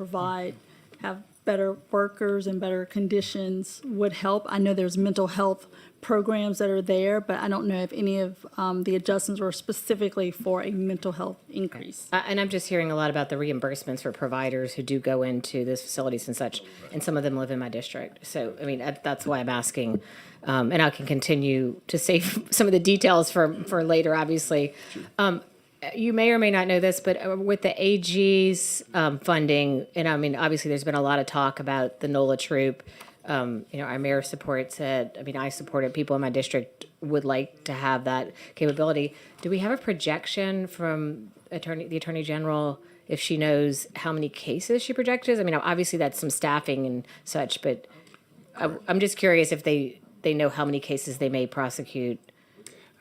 Speaker 6: have better workers and better conditions would help. I know there's mental health programs that are there, but I don't know if any of the adjustments were specifically for a mental health increase.
Speaker 12: And I'm just hearing a lot about the reimbursements for providers who do go into those facilities and such, and some of them live in my district. So, I mean, that's why I'm asking, and I can continue to save some of the details for later, obviously. You may or may not know this, but with the AG's funding, and I mean, obviously, there's been a lot of talk about the NOLA troop. Our mayor supports it. I mean, I support it. People in my district would like to have that capability. Do we have a projection from the Attorney General if she knows how many cases she projects? I mean, obviously, that's some staffing and such, but I'm just curious if they know how many cases they may prosecute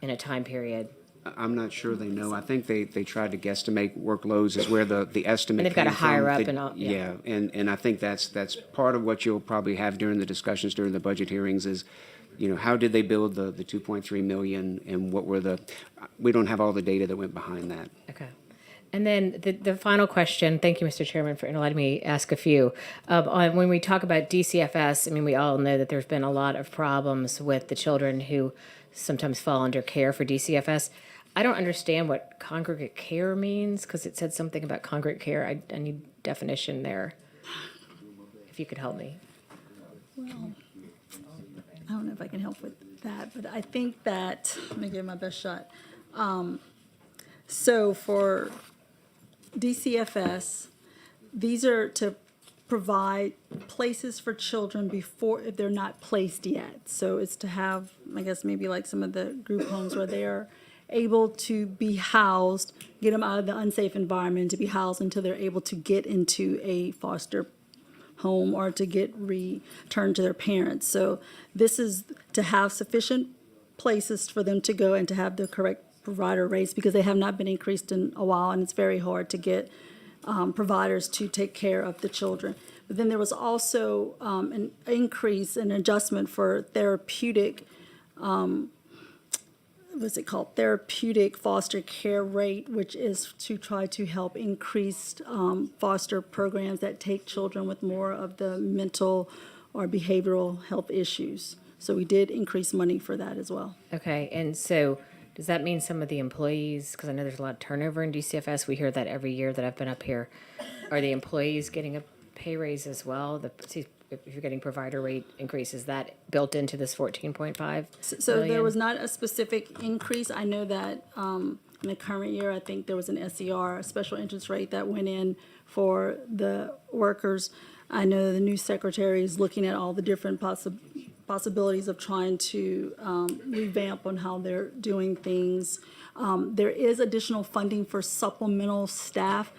Speaker 12: in a time period.
Speaker 5: I'm not sure they know. I think they tried to guesstimate workloads is where the estimate
Speaker 12: And they've got
Speaker 5: came
Speaker 12: to hire
Speaker 5: from.
Speaker 12: up and all.
Speaker 5: Yeah, and I think that's part of what you'll probably have during the discussions during the budget hearings is, how did they build the 2.3 million and what were we don't have all the data that went behind that.
Speaker 12: Okay. And then the final question, thank you, Mr. Chairman, for letting me ask a few. When we talk about DCFS, I mean, we all know that there's been a lot of problems with the children who sometimes fall under care for DCFS. I don't understand what congregate care means because it said something about congregate care. I need definition there. If you could help me.
Speaker 6: Well, I don't know if I can help with that, but I think that, let me give it my best shot. So for DCFS, these are to provide places for children if they're not placed yet. So it's to have, I guess, maybe like some of the group homes where they're able to be housed, get them out of the unsafe environment, to be housed until they're able to get into a foster home or to get returned to their parents. So this is to have sufficient places for them to go and to have the correct provider rates because they have not been increased in a while, and it's very hard to get providers to take care of the children. But then there was also an increase, an adjustment for therapeutic what's it called, therapeutic foster care rate, which is to try to help increase foster programs that take children with more of the mental or behavioral health issues. So we did increase money for that as well.
Speaker 12: Okay, and so does that mean some of the employees, because I know there's a lot of turnover in DCFS, we hear that every year that I've been up here, are the employees getting a pay raise as well? If you're getting provider rate increase, is that built into this 14.5
Speaker 6: So
Speaker 12: million?
Speaker 6: there was not a specific increase. I know that in the current year, I think there was an SER, a special interest rate that went in for the workers. I know the new secretary is looking at all the different possibilities of trying to revamp on how they're doing things. There is additional funding for supplemental staff.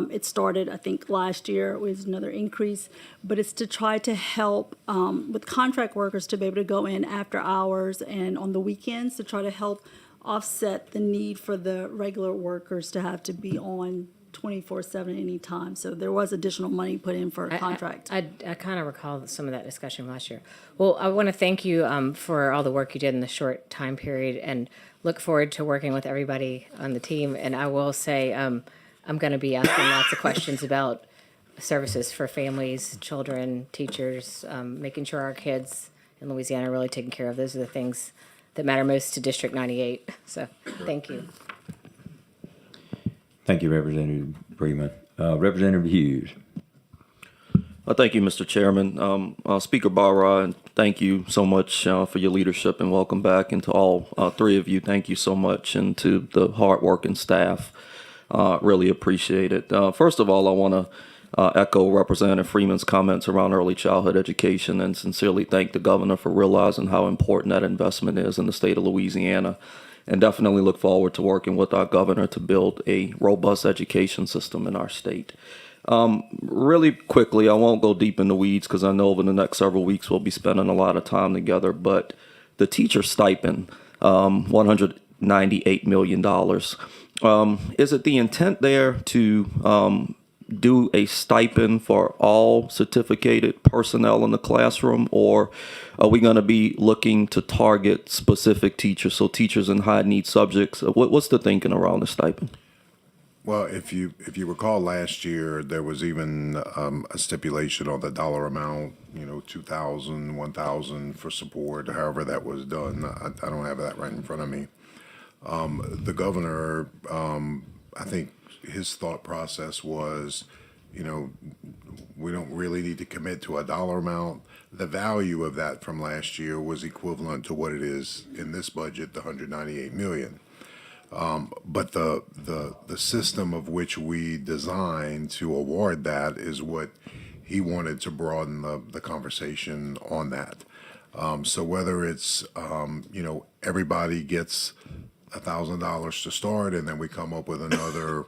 Speaker 6: It started, I think, last year with another increase, but it's to try to help with contract workers to be able to go in after hours and on the weekends to try to help offset the need for the regular workers to have to be on 24/7 anytime. So there was additional money put in for a contract.
Speaker 12: I kind of recall some of that discussion last year. Well, I want to thank you for all the work you did in the short time period and look forward to working with everybody on the team. And I will say, I'm going to be asking lots of questions about services for families, children, teachers, making sure our kids in Louisiana are really taken care of. Those are the things that matter most to District 98. So thank you.
Speaker 1: Thank you, Representative Freeman. Representative Hughes.
Speaker 13: Thank you, Mr. Chairman. Speaker Barra, thank you so much for your leadership and welcome back. And to all three of you, thank you so much. And to the hardworking staff, really appreciate it. First of all, I want to echo Representative Freeman's comments around early childhood education and sincerely thank the governor for realizing how important that investment is in the state of Louisiana. And definitely look forward to working with our governor to build a robust education system in our state. Really quickly, I won't go deep in the weeds because I know over the next several weeks we'll be spending a lot of time together. But the teacher stipend, $198 million. Is it the intent there to do a stipend for all certificated personnel in the classroom, or are we going to be looking to target specific teachers, so teachers in high need subjects? What's the thinking around the stipend?
Speaker 4: Well, if you recall last year, there was even a stipulation on the dollar amount, 2,000, 1,000 for support, however that was done. I don't have that right in front of me. The governor, I think his thought process was, we don't really need to commit to a dollar amount. The value of that from last year was equivalent to what it is in this budget, the 198 million. But the system of which we designed to award that is what he wanted to broaden the conversation on that. So whether it's, everybody gets $1,000 to start, and then we come up with another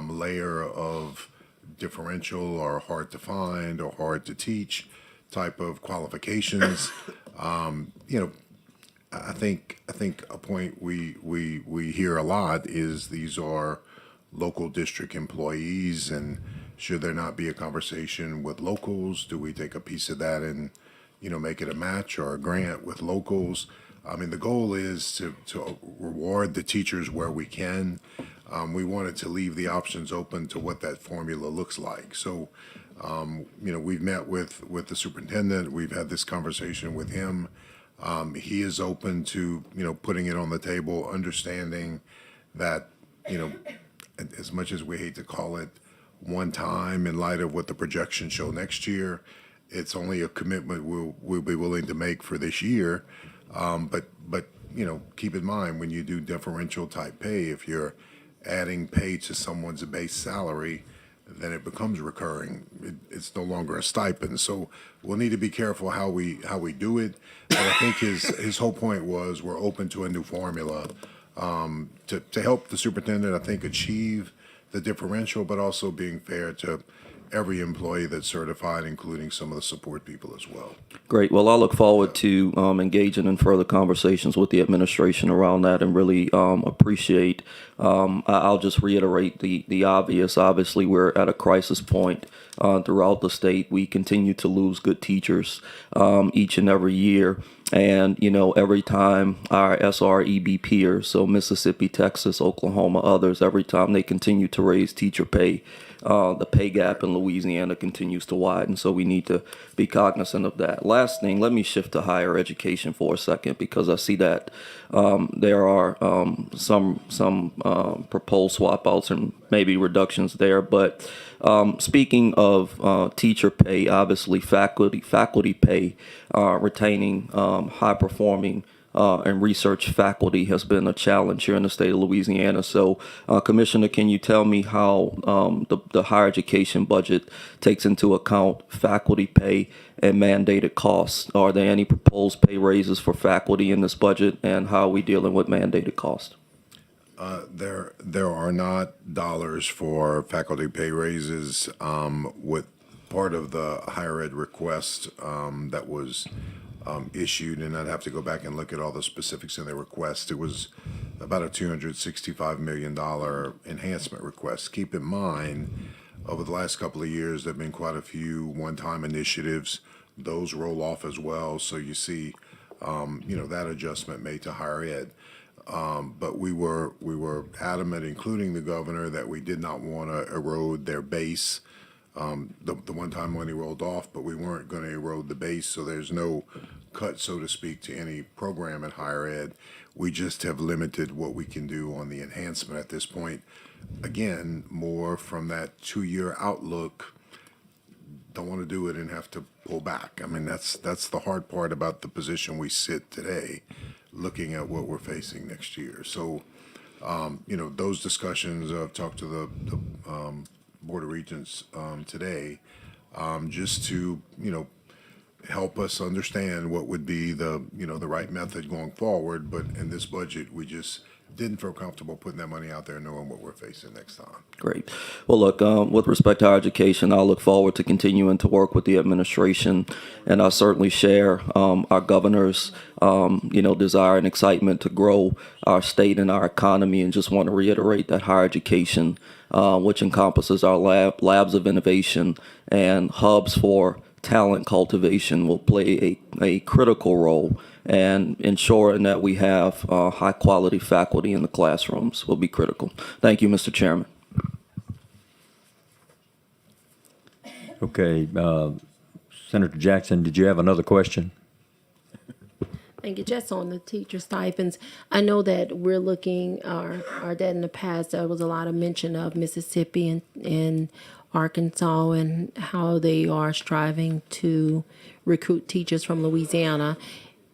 Speaker 4: layer of differential or hard to find or hard to teach type of qualifications. I think a point we hear a lot is these are local district employees, and should there not be a conversation with locals? Do we take a piece of that and make it a match or a grant with locals? I mean, the goal is to reward the teachers where we can. We wanted to leave the options open to what that formula looks like. So, we've met with the superintendent. We've had this conversation with him. He is open to, putting it on the table, understanding that, as much as we hate to call it one time in light of what the projections show next year, it's only a commitment we'll be willing to make for this year. But keep in mind, when you do differential type pay, if you're adding pay to someone's base salary, then it becomes recurring. It's no longer a stipend. So we'll need to be careful how we do it. But I think his whole point was we're open to a new formula to help the superintendent, I think, achieve the differential, but also being fair to every employee that's certified, including some of the support people as well.
Speaker 13: Great. Well, I look forward to engaging in further conversations with the administration around that, and really appreciate. I'll just reiterate the obvious. Obviously, we're at a crisis point throughout the state. We continue to lose good teachers each and every year. And, every time our SREB peers, so Mississippi, Texas, Oklahoma, others, every time they continue to raise teacher pay, the pay gap in Louisiana continues to widen. So we need to be cognizant of that. Last thing, let me shift to higher education for a second, because I see that there are some proposed swap outs and maybe reductions there. But speaking of teacher pay, obviously faculty pay, retaining high performing and research faculty has been a challenge here in the state of Louisiana. So, Commissioner, can you tell me how the higher education budget takes into account faculty pay and mandated costs? Are there any proposed pay raises for faculty in this budget, and how are we dealing with mandated costs?
Speaker 4: There are not dollars for faculty pay raises. With part of the higher ed request that was issued, and I'd have to go back and look at all the specifics in the request. It was about a $265 million enhancement request. Keep in mind, over the last couple of years, there have been quite a few one-time initiatives. Those roll off as well. So you see, that adjustment made to higher ed. But we were adamant, including the governor, that we did not want to erode their base. The one-time money rolled off, but we weren't going to erode the base, so there's no cut, so to speak, to any program at higher ed. We just have limited what we can do on the enhancement at this point. Again, more from that 2-year outlook. Don't want to do it and have to pull back. I mean, that's the hard part about the position we sit today, looking at what we're facing next year. So, those discussions, I've talked to the Board of Regents today, just to, help us understand what would be the right method going forward. But in this budget, we just didn't feel comfortable putting that money out there knowing what we're facing next time.
Speaker 13: Great. Well, look, with respect to our education, I look forward to continuing to work with the administration, and I certainly share our governor's, desire and excitement to grow our state and our economy, and just want to reiterate that higher education, which encompasses our labs of innovation and hubs for talent cultivation, will play a critical role, and ensuring that we have high quality faculty in the classrooms will be critical. Thank you, Mr. Chairman.
Speaker 1: Okay, Senator Jackson, did you have another question?
Speaker 7: Thank you. Just on the teacher stipends, I know that we're looking, that in the past, there was a lot of mention of Mississippi and Arkansas and how they are striving to recruit teachers from Louisiana.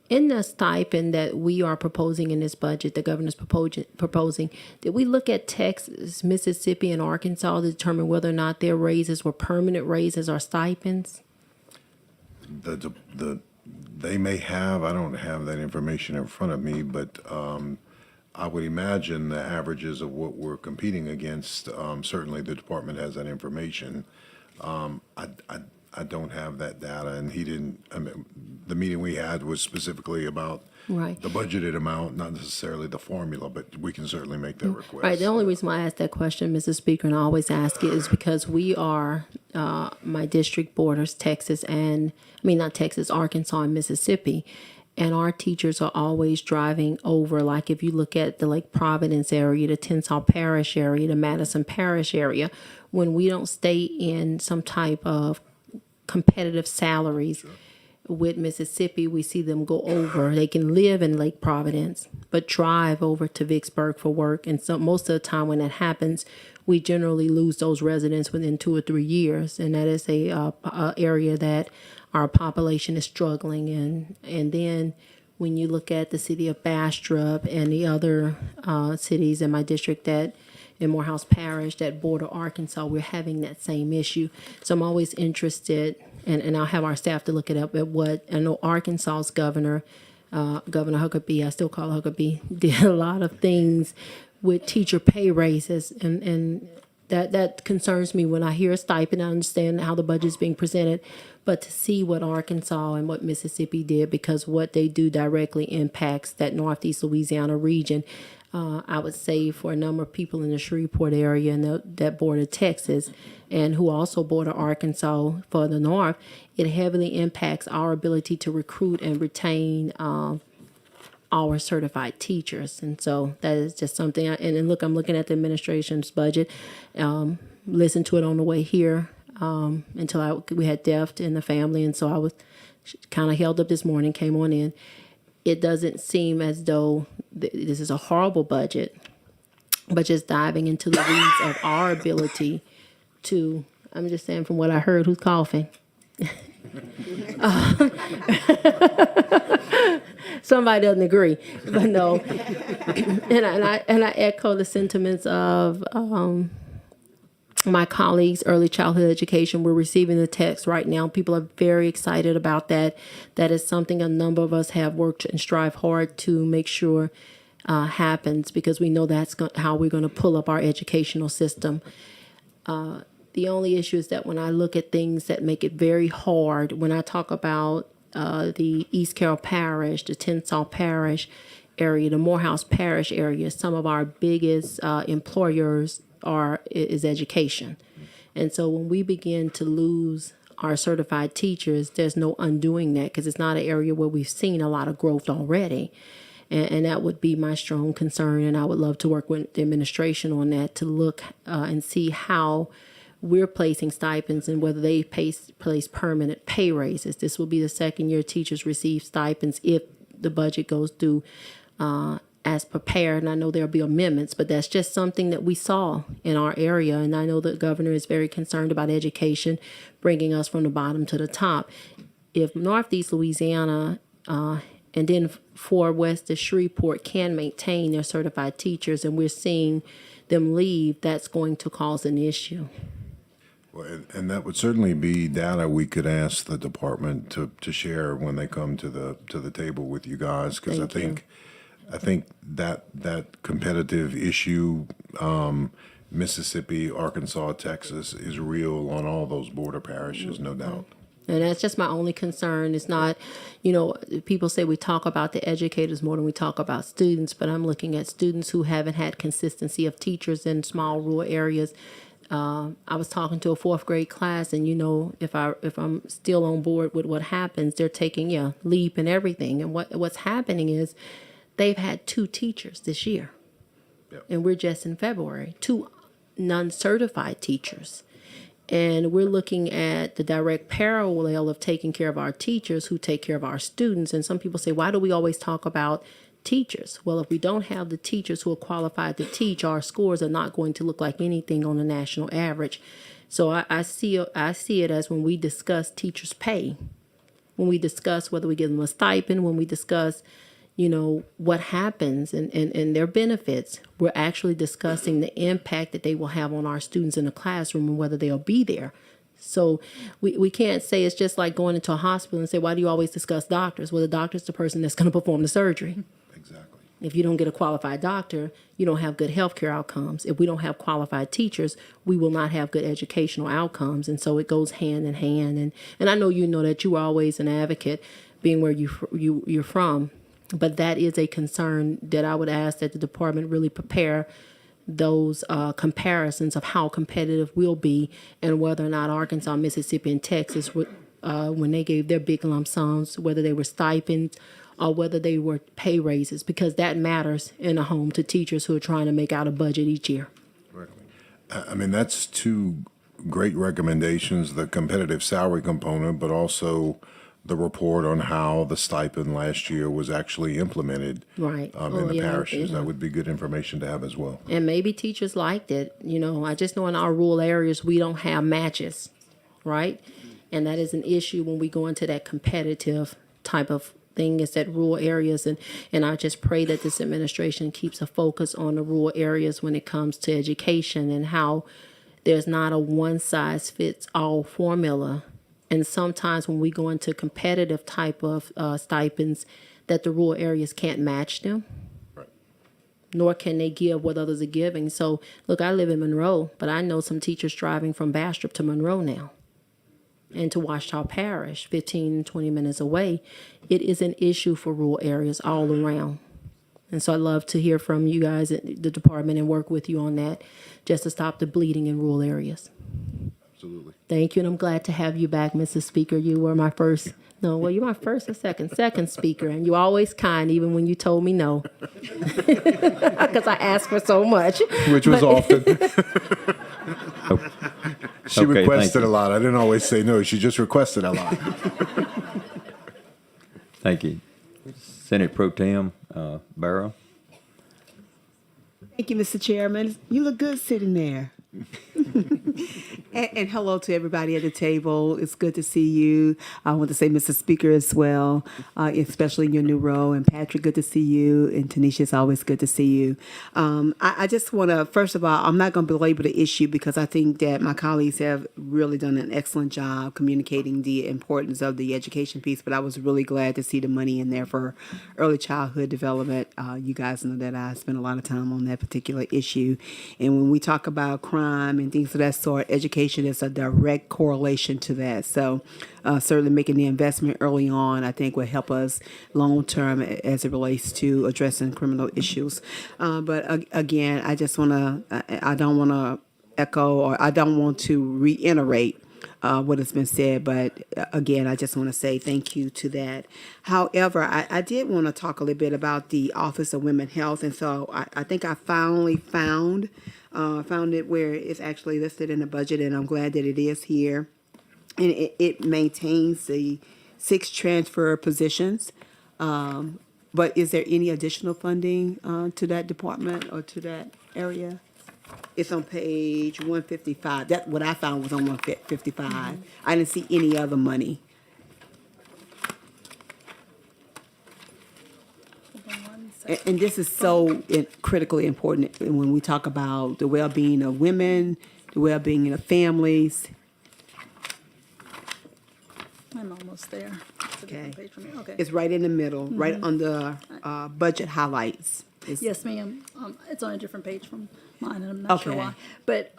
Speaker 7: In the stipend that we are proposing in this budget, the governor's proposing, did we look at Texas, Mississippi, and Arkansas to determine whether or not their raises were permanent raises or stipends?
Speaker 4: They may have, I don't have that information in front of me, but I would imagine the averages of what we're competing against, certainly the department has that information. I don't have that data, and he didn't, the meeting we had was specifically about
Speaker 7: Right.
Speaker 4: the budgeted amount, not necessarily the formula, but we can certainly make that request.
Speaker 7: Right. The only reason why I asked that question, Mrs. Speaker, and I always ask it, is because we are, my district borders Texas Arkansas and Mississippi. And our teachers are always driving over, like if you look at the Lake Providence area, the Tensas Parish area, the Madison Parish area, when we don't stay in some type of competitive salaries with Mississippi, we see them go over. They can live in Lake Providence, but drive over to Vicksburg for work. And so most of the time when that happens, we generally lose those residents within 2 or 3 years. And that is a area that our population is struggling in. And then when you look at the city of Bastrop and the other cities in my district that in Morehouse Parish that border Arkansas, we're having that same issue. So I'm always interested, and I'll have our staff to look it up, at what I know Arkansas's governor, Governor Huckabee, I still call Huckabee, did a lot of things with teacher pay raises, and that concerns me when I hear a stipend. I understand how the budget is being presented, but to see what Arkansas and what Mississippi did, because what they do directly impacts that Northeast Louisiana region. I would say for a number of people in the Shreveport area and that border Texas, and who also border Arkansas for the north, it heavily impacts our ability to recruit and retain our certified teachers. And so that is just something. And look, I'm looking at the administration's budget. Listened to it on the way here until we had death in the family, and so I was kind of held up this morning. Came on in. It doesn't seem as though this is a horrible budget, but just diving into the weeds of our ability to, I'm just saying from what I heard, who's coughing? Somebody doesn't agree, but no. and I echo the sentiments of my colleagues, early childhood education. We're receiving the text right now. People are very excited about that. That is something a number of us have worked and strive hard to make sure happens, because we know that's how we're going to pull up our educational system. The only issue is that when I look at things that make it very hard, when I talk about the East Carroll Parish, the Tensas Parish area, the Morehouse Parish area, some of our biggest employers is education. And so when we begin to lose our certified teachers, there's no undoing that, because it's not an area where we've seen a lot of growth already. And that would be my strong concern, and I would love to work with the administration on that, to look and see how we're placing stipends and whether they place permanent pay raises. This will be the second year teachers receive stipends if the budget goes through as prepared. And I know there'll be amendments, but that's just something that we saw in our area. And I know the governor is very concerned about education, bringing us from the bottom to the top. If Northeast Louisiana and then for west of Shreveport can maintain their certified teachers, and we're seeing them leave, that's going to cause an issue.
Speaker 4: Well, and that would certainly be data we could ask the department to share when they come to the table with you guys, because I think I think that competitive issue, Mississippi, Arkansas, Texas, is real on all those border parishes, no doubt.
Speaker 7: And that's just my only concern. It's not, people say we talk about the educators more than we talk about students, but I'm looking at students who haven't had consistency of teachers in small rural areas. I was talking to a fourth grade class, and if I'm still on board with what happens, they're taking LEAP and everything. And what's happening is they've had 2 teachers this year, and we're just in February, 2 non-certified teachers. And we're looking at the direct parallel of taking care of our teachers who take care of our students. And some people say, why do we always talk about teachers? Well, if we don't have the teachers who are qualified to teach, our scores are not going to look like anything on the national average. So I see it as when we discuss teachers' pay, when we discuss whether we give them a stipend, when we discuss what happens and their benefits, we're actually discussing the impact that they will have on our students in the classroom and whether they'll be there. So we can't say it's just like going into a hospital and say, why do you always discuss doctors? Well, the doctor's the person that's going to perform the surgery.
Speaker 4: Exactly.
Speaker 7: If you don't get a qualified doctor, you don't have good healthcare outcomes. If we don't have qualified teachers, we will not have good educational outcomes. And so it goes hand in hand. And I know that you are always an advocate, being where you're from. But that is a concern that I would ask that the department really prepare those comparisons of how competitive we'll be and whether or not Arkansas, Mississippi, and Texas, when they gave their big lump sums, whether they were stipends or whether they were pay raises, because that matters in a home to teachers who are trying to make out a budget each year.
Speaker 4: I mean, that's 2 great recommendations, the competitive salary component, but also the report on how the stipend last year was actually implemented
Speaker 7: Right.
Speaker 4: in the parishes. That would be good information to have as well.
Speaker 7: And maybe teachers liked it. I just know in our rural areas, we don't have matches, right? And that is an issue when we go into that competitive type of thing, is that rural areas. And I just pray that this administration keeps a focus on the rural areas when it comes to education and how there's not a one-size-fits-all formula. And sometimes when we go into competitive type of stipends, that the rural areas can't match them, nor can they give what others are giving. So, look, I live in Monroe, but I know some teachers driving from Bastrop to Monroe now and to Ouachita Parish, 15, 20 minutes away. It is an issue for rural areas all around. And so I'd love to hear from you guys at the department and work with you on that, just to stop the bleeding in rural areas.
Speaker 4: Absolutely.
Speaker 7: Thank you, and I'm glad to have you back, Mrs. Speaker. You were my first, you're my first or second speaker, and you're always kind, even when you told me no, because I asked for so much.
Speaker 4: Which was often. She
Speaker 1: Okay,
Speaker 4: requested
Speaker 1: thank
Speaker 4: a
Speaker 1: you.
Speaker 4: lot. I didn't always say no. She just requested a lot.
Speaker 1: Thank you. Senate Pro Tem Barrow.
Speaker 14: Thank you, Mr. Chairman. You look good sitting there. And hello to everybody at the table. It's good to see you. I want to say Mr. Speaker as well, especially in your new role. And Patrick, good to see you. And Tanisha, it's always good to see you. I just want to, first of all, I'm not going to belabor the issue because I think that my colleagues have really done an excellent job communicating the importance of the education piece. But I was really glad to see the money in there for early childhood development. You guys know that I spent a lot of time on that particular issue. And when we talk about crime and things of that sort, education is a direct correlation to that. So certainly making the investment early on, I think, will help us long term as it relates to addressing criminal issues. But again, I just want to, I don't want to echo, or I don't want to reiterate what has been said, but again, I just want to say thank you to that. However, I did want to talk a little bit about the Office of Women Health, and so I think I finally found it where it's actually listed in the budget, and I'm glad that it is here. And it maintains the 6 transfer positions. But is there any additional funding to that department or to that area? It's on page 155. That's what I found was on 155. I didn't see any other money. And this is so critically important when we talk about the well-being of women, the well-being of families.
Speaker 6: I'm almost there. It's a different
Speaker 14: Okay.
Speaker 6: page for me. Okay.
Speaker 14: It's right in the middle, right under budget highlights.
Speaker 6: Yes, ma'am. It's on a different page from mine, and I'm not sure
Speaker 14: Okay.
Speaker 6: why. But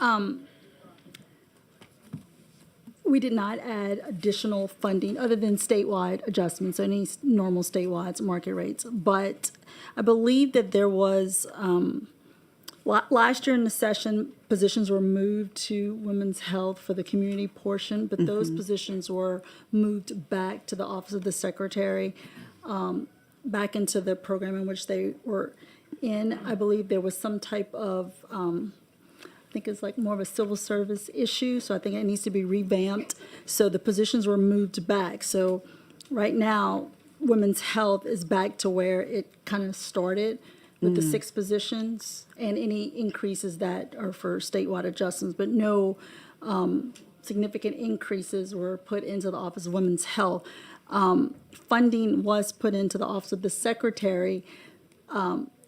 Speaker 6: we did not add additional funding other than statewide adjustments, any normal statewide market rates. But I believe that there was, last year in the session, positions were moved to women's health for the community portion, but those positions were moved back to the Office of the Secretary, back into the program in which they were in. I believe there was some type of, I think it's like more of a civil service issue, so I think it needs to be revamped. So the positions were moved back. So right now, women's health is back to where it kind of started with the 6 positions and any increases that are for statewide adjustments, but no significant increases were put into the Office of Women's Health. Funding was put into the Office of the Secretary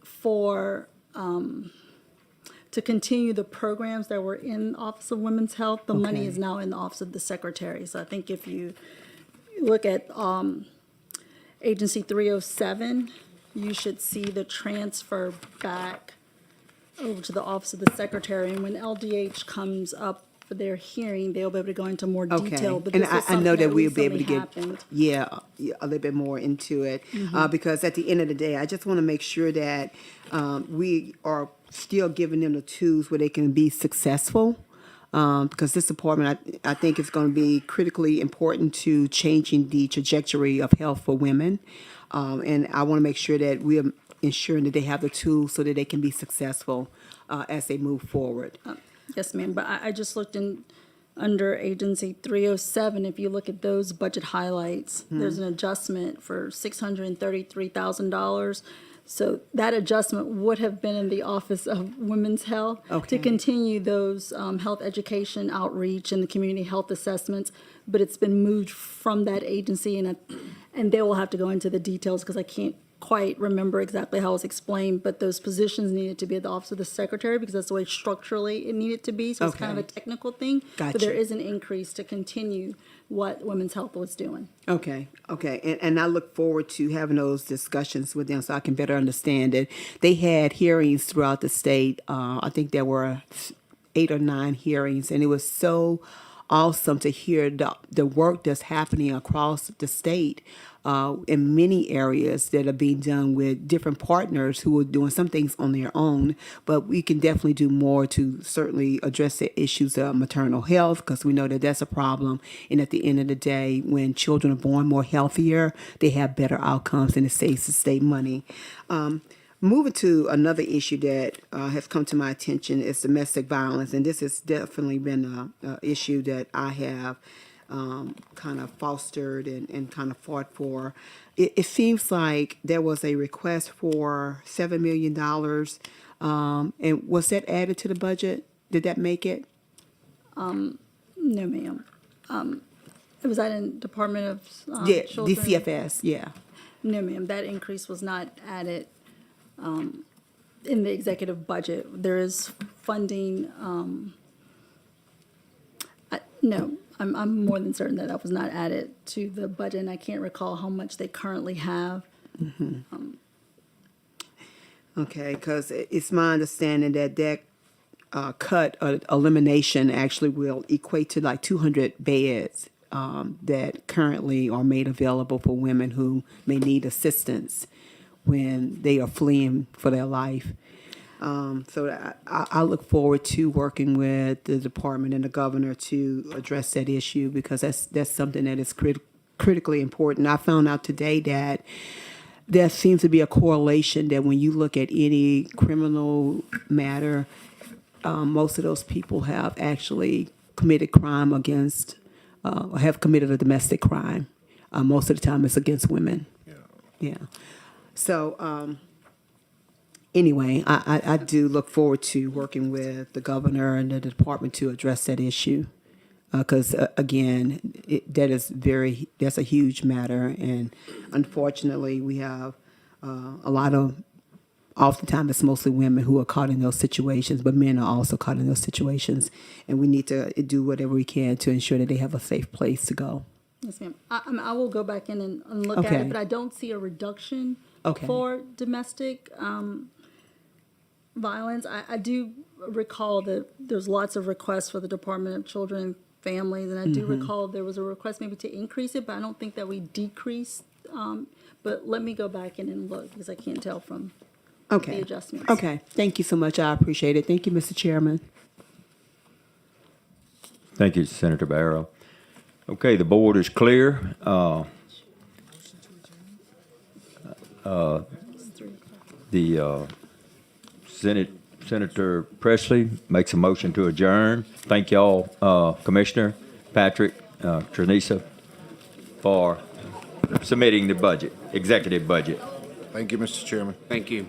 Speaker 6: for to continue the programs that were in the Office of Women's Health. The money
Speaker 14: Okay.
Speaker 6: is now in the Office of the Secretary. So I think if you look at Agency 307, you should see the transfer back over to the Office of the Secretary. And when LDH comes up for their hearing, they'll be able to go into more
Speaker 14: Okay,
Speaker 6: detail. But
Speaker 14: and
Speaker 6: this is
Speaker 14: I know
Speaker 6: something
Speaker 14: that we'll be able to
Speaker 6: recently
Speaker 14: get,
Speaker 6: happened.
Speaker 14: yeah, a little bit more into it. Because at the end of the day, I just want to make sure that we are still giving them the tools where they can be successful. Because this department, I think is going to be critically important to changing the trajectory of health for women. And I want to make sure that we are ensuring that they have the tools so that they can be successful as they move forward.
Speaker 6: Yes, ma'am, but I just looked in, under Agency 307, if you look at those budget highlights, there's an adjustment for $633,000. So that adjustment would have been in the Office of Women's Health
Speaker 14: Okay.
Speaker 6: to continue those health education outreach and the community health assessments, but it's been moved from that agency, and they will have to go into the details because I can't quite remember exactly how it was explained, but those positions needed to be at the Office of the Secretary because that's the way structurally it needed to be. So it's kind of a
Speaker 14: Okay.
Speaker 6: technical thing. But
Speaker 14: Gotcha.
Speaker 6: there is an increase to continue what Women's Health was doing.
Speaker 14: Okay. And I look forward to having those discussions with them so I can better understand it. They had hearings throughout the state. I think there were 8 or 9 hearings, and it was so awesome to hear the work that's happening across the state in many areas that are being done with different partners who are doing some things on their own. But we can definitely do more to certainly address the issues of maternal health because we know that that's a problem. And at the end of the day, when children are born more healthier, they have better outcomes and it saves the state money. Moving to another issue that has come to my attention is domestic violence, and this has definitely been an issue that I have kind of fostered and kind of fought for. It seems like there was a request for $7 million, and was that added to the budget? Did that make it?
Speaker 6: No, ma'am. Was that in Department of
Speaker 14: Yeah,
Speaker 6: Children?
Speaker 14: DCFS, yeah.
Speaker 6: No, ma'am, that increase was not added in the executive budget. There is funding, no, I'm more than certain that that was not added to the budget, and I can't recall how much they currently have.
Speaker 14: Okay, because it's my understanding that cut or elimination actually will equate to like 200 beds that currently are made available for women who may need assistance when they are fleeing for their life. So I look forward to working with the department and the governor to address that issue because that's something that is critically important. I found out today that there seems to be a correlation that when you look at any criminal matter, most of those people have actually committed crime against, or have committed a domestic crime. Most of the time it's against women. Yeah. So anyway, I do look forward to working with the governor and the department to address that issue. Because again, that's a huge matter, and unfortunately, we have a lot of. Oftentimes, it's mostly women who are caught in those situations, but men are also caught in those situations, and we need to do whatever we can to ensure that they have a safe place to go.
Speaker 6: Yes, ma'am. I will go back in and look at
Speaker 14: Okay.
Speaker 6: it, but I don't see a reduction
Speaker 14: Okay.
Speaker 6: for domestic violence. I do recall that there's lots of requests for the Department of Children and Families, and I do recall there was a request maybe to increase it, but I don't think that we decreased. But let me go back in and look, because I can't tell from
Speaker 14: Okay.
Speaker 6: the adjustments.
Speaker 14: Okay. Thank you so much. I appreciate it. Thank you, Mr. Chairman.
Speaker 1: Thank you, Senator Barrow. Okay, the board is clear. The Senator Presley makes a motion to adjourn. Thank y'all, Commissioner Patrick, Tranisa, for submitting the budget, executive budget.
Speaker 4: Thank you, Mr. Chairman.
Speaker 5: Thank you.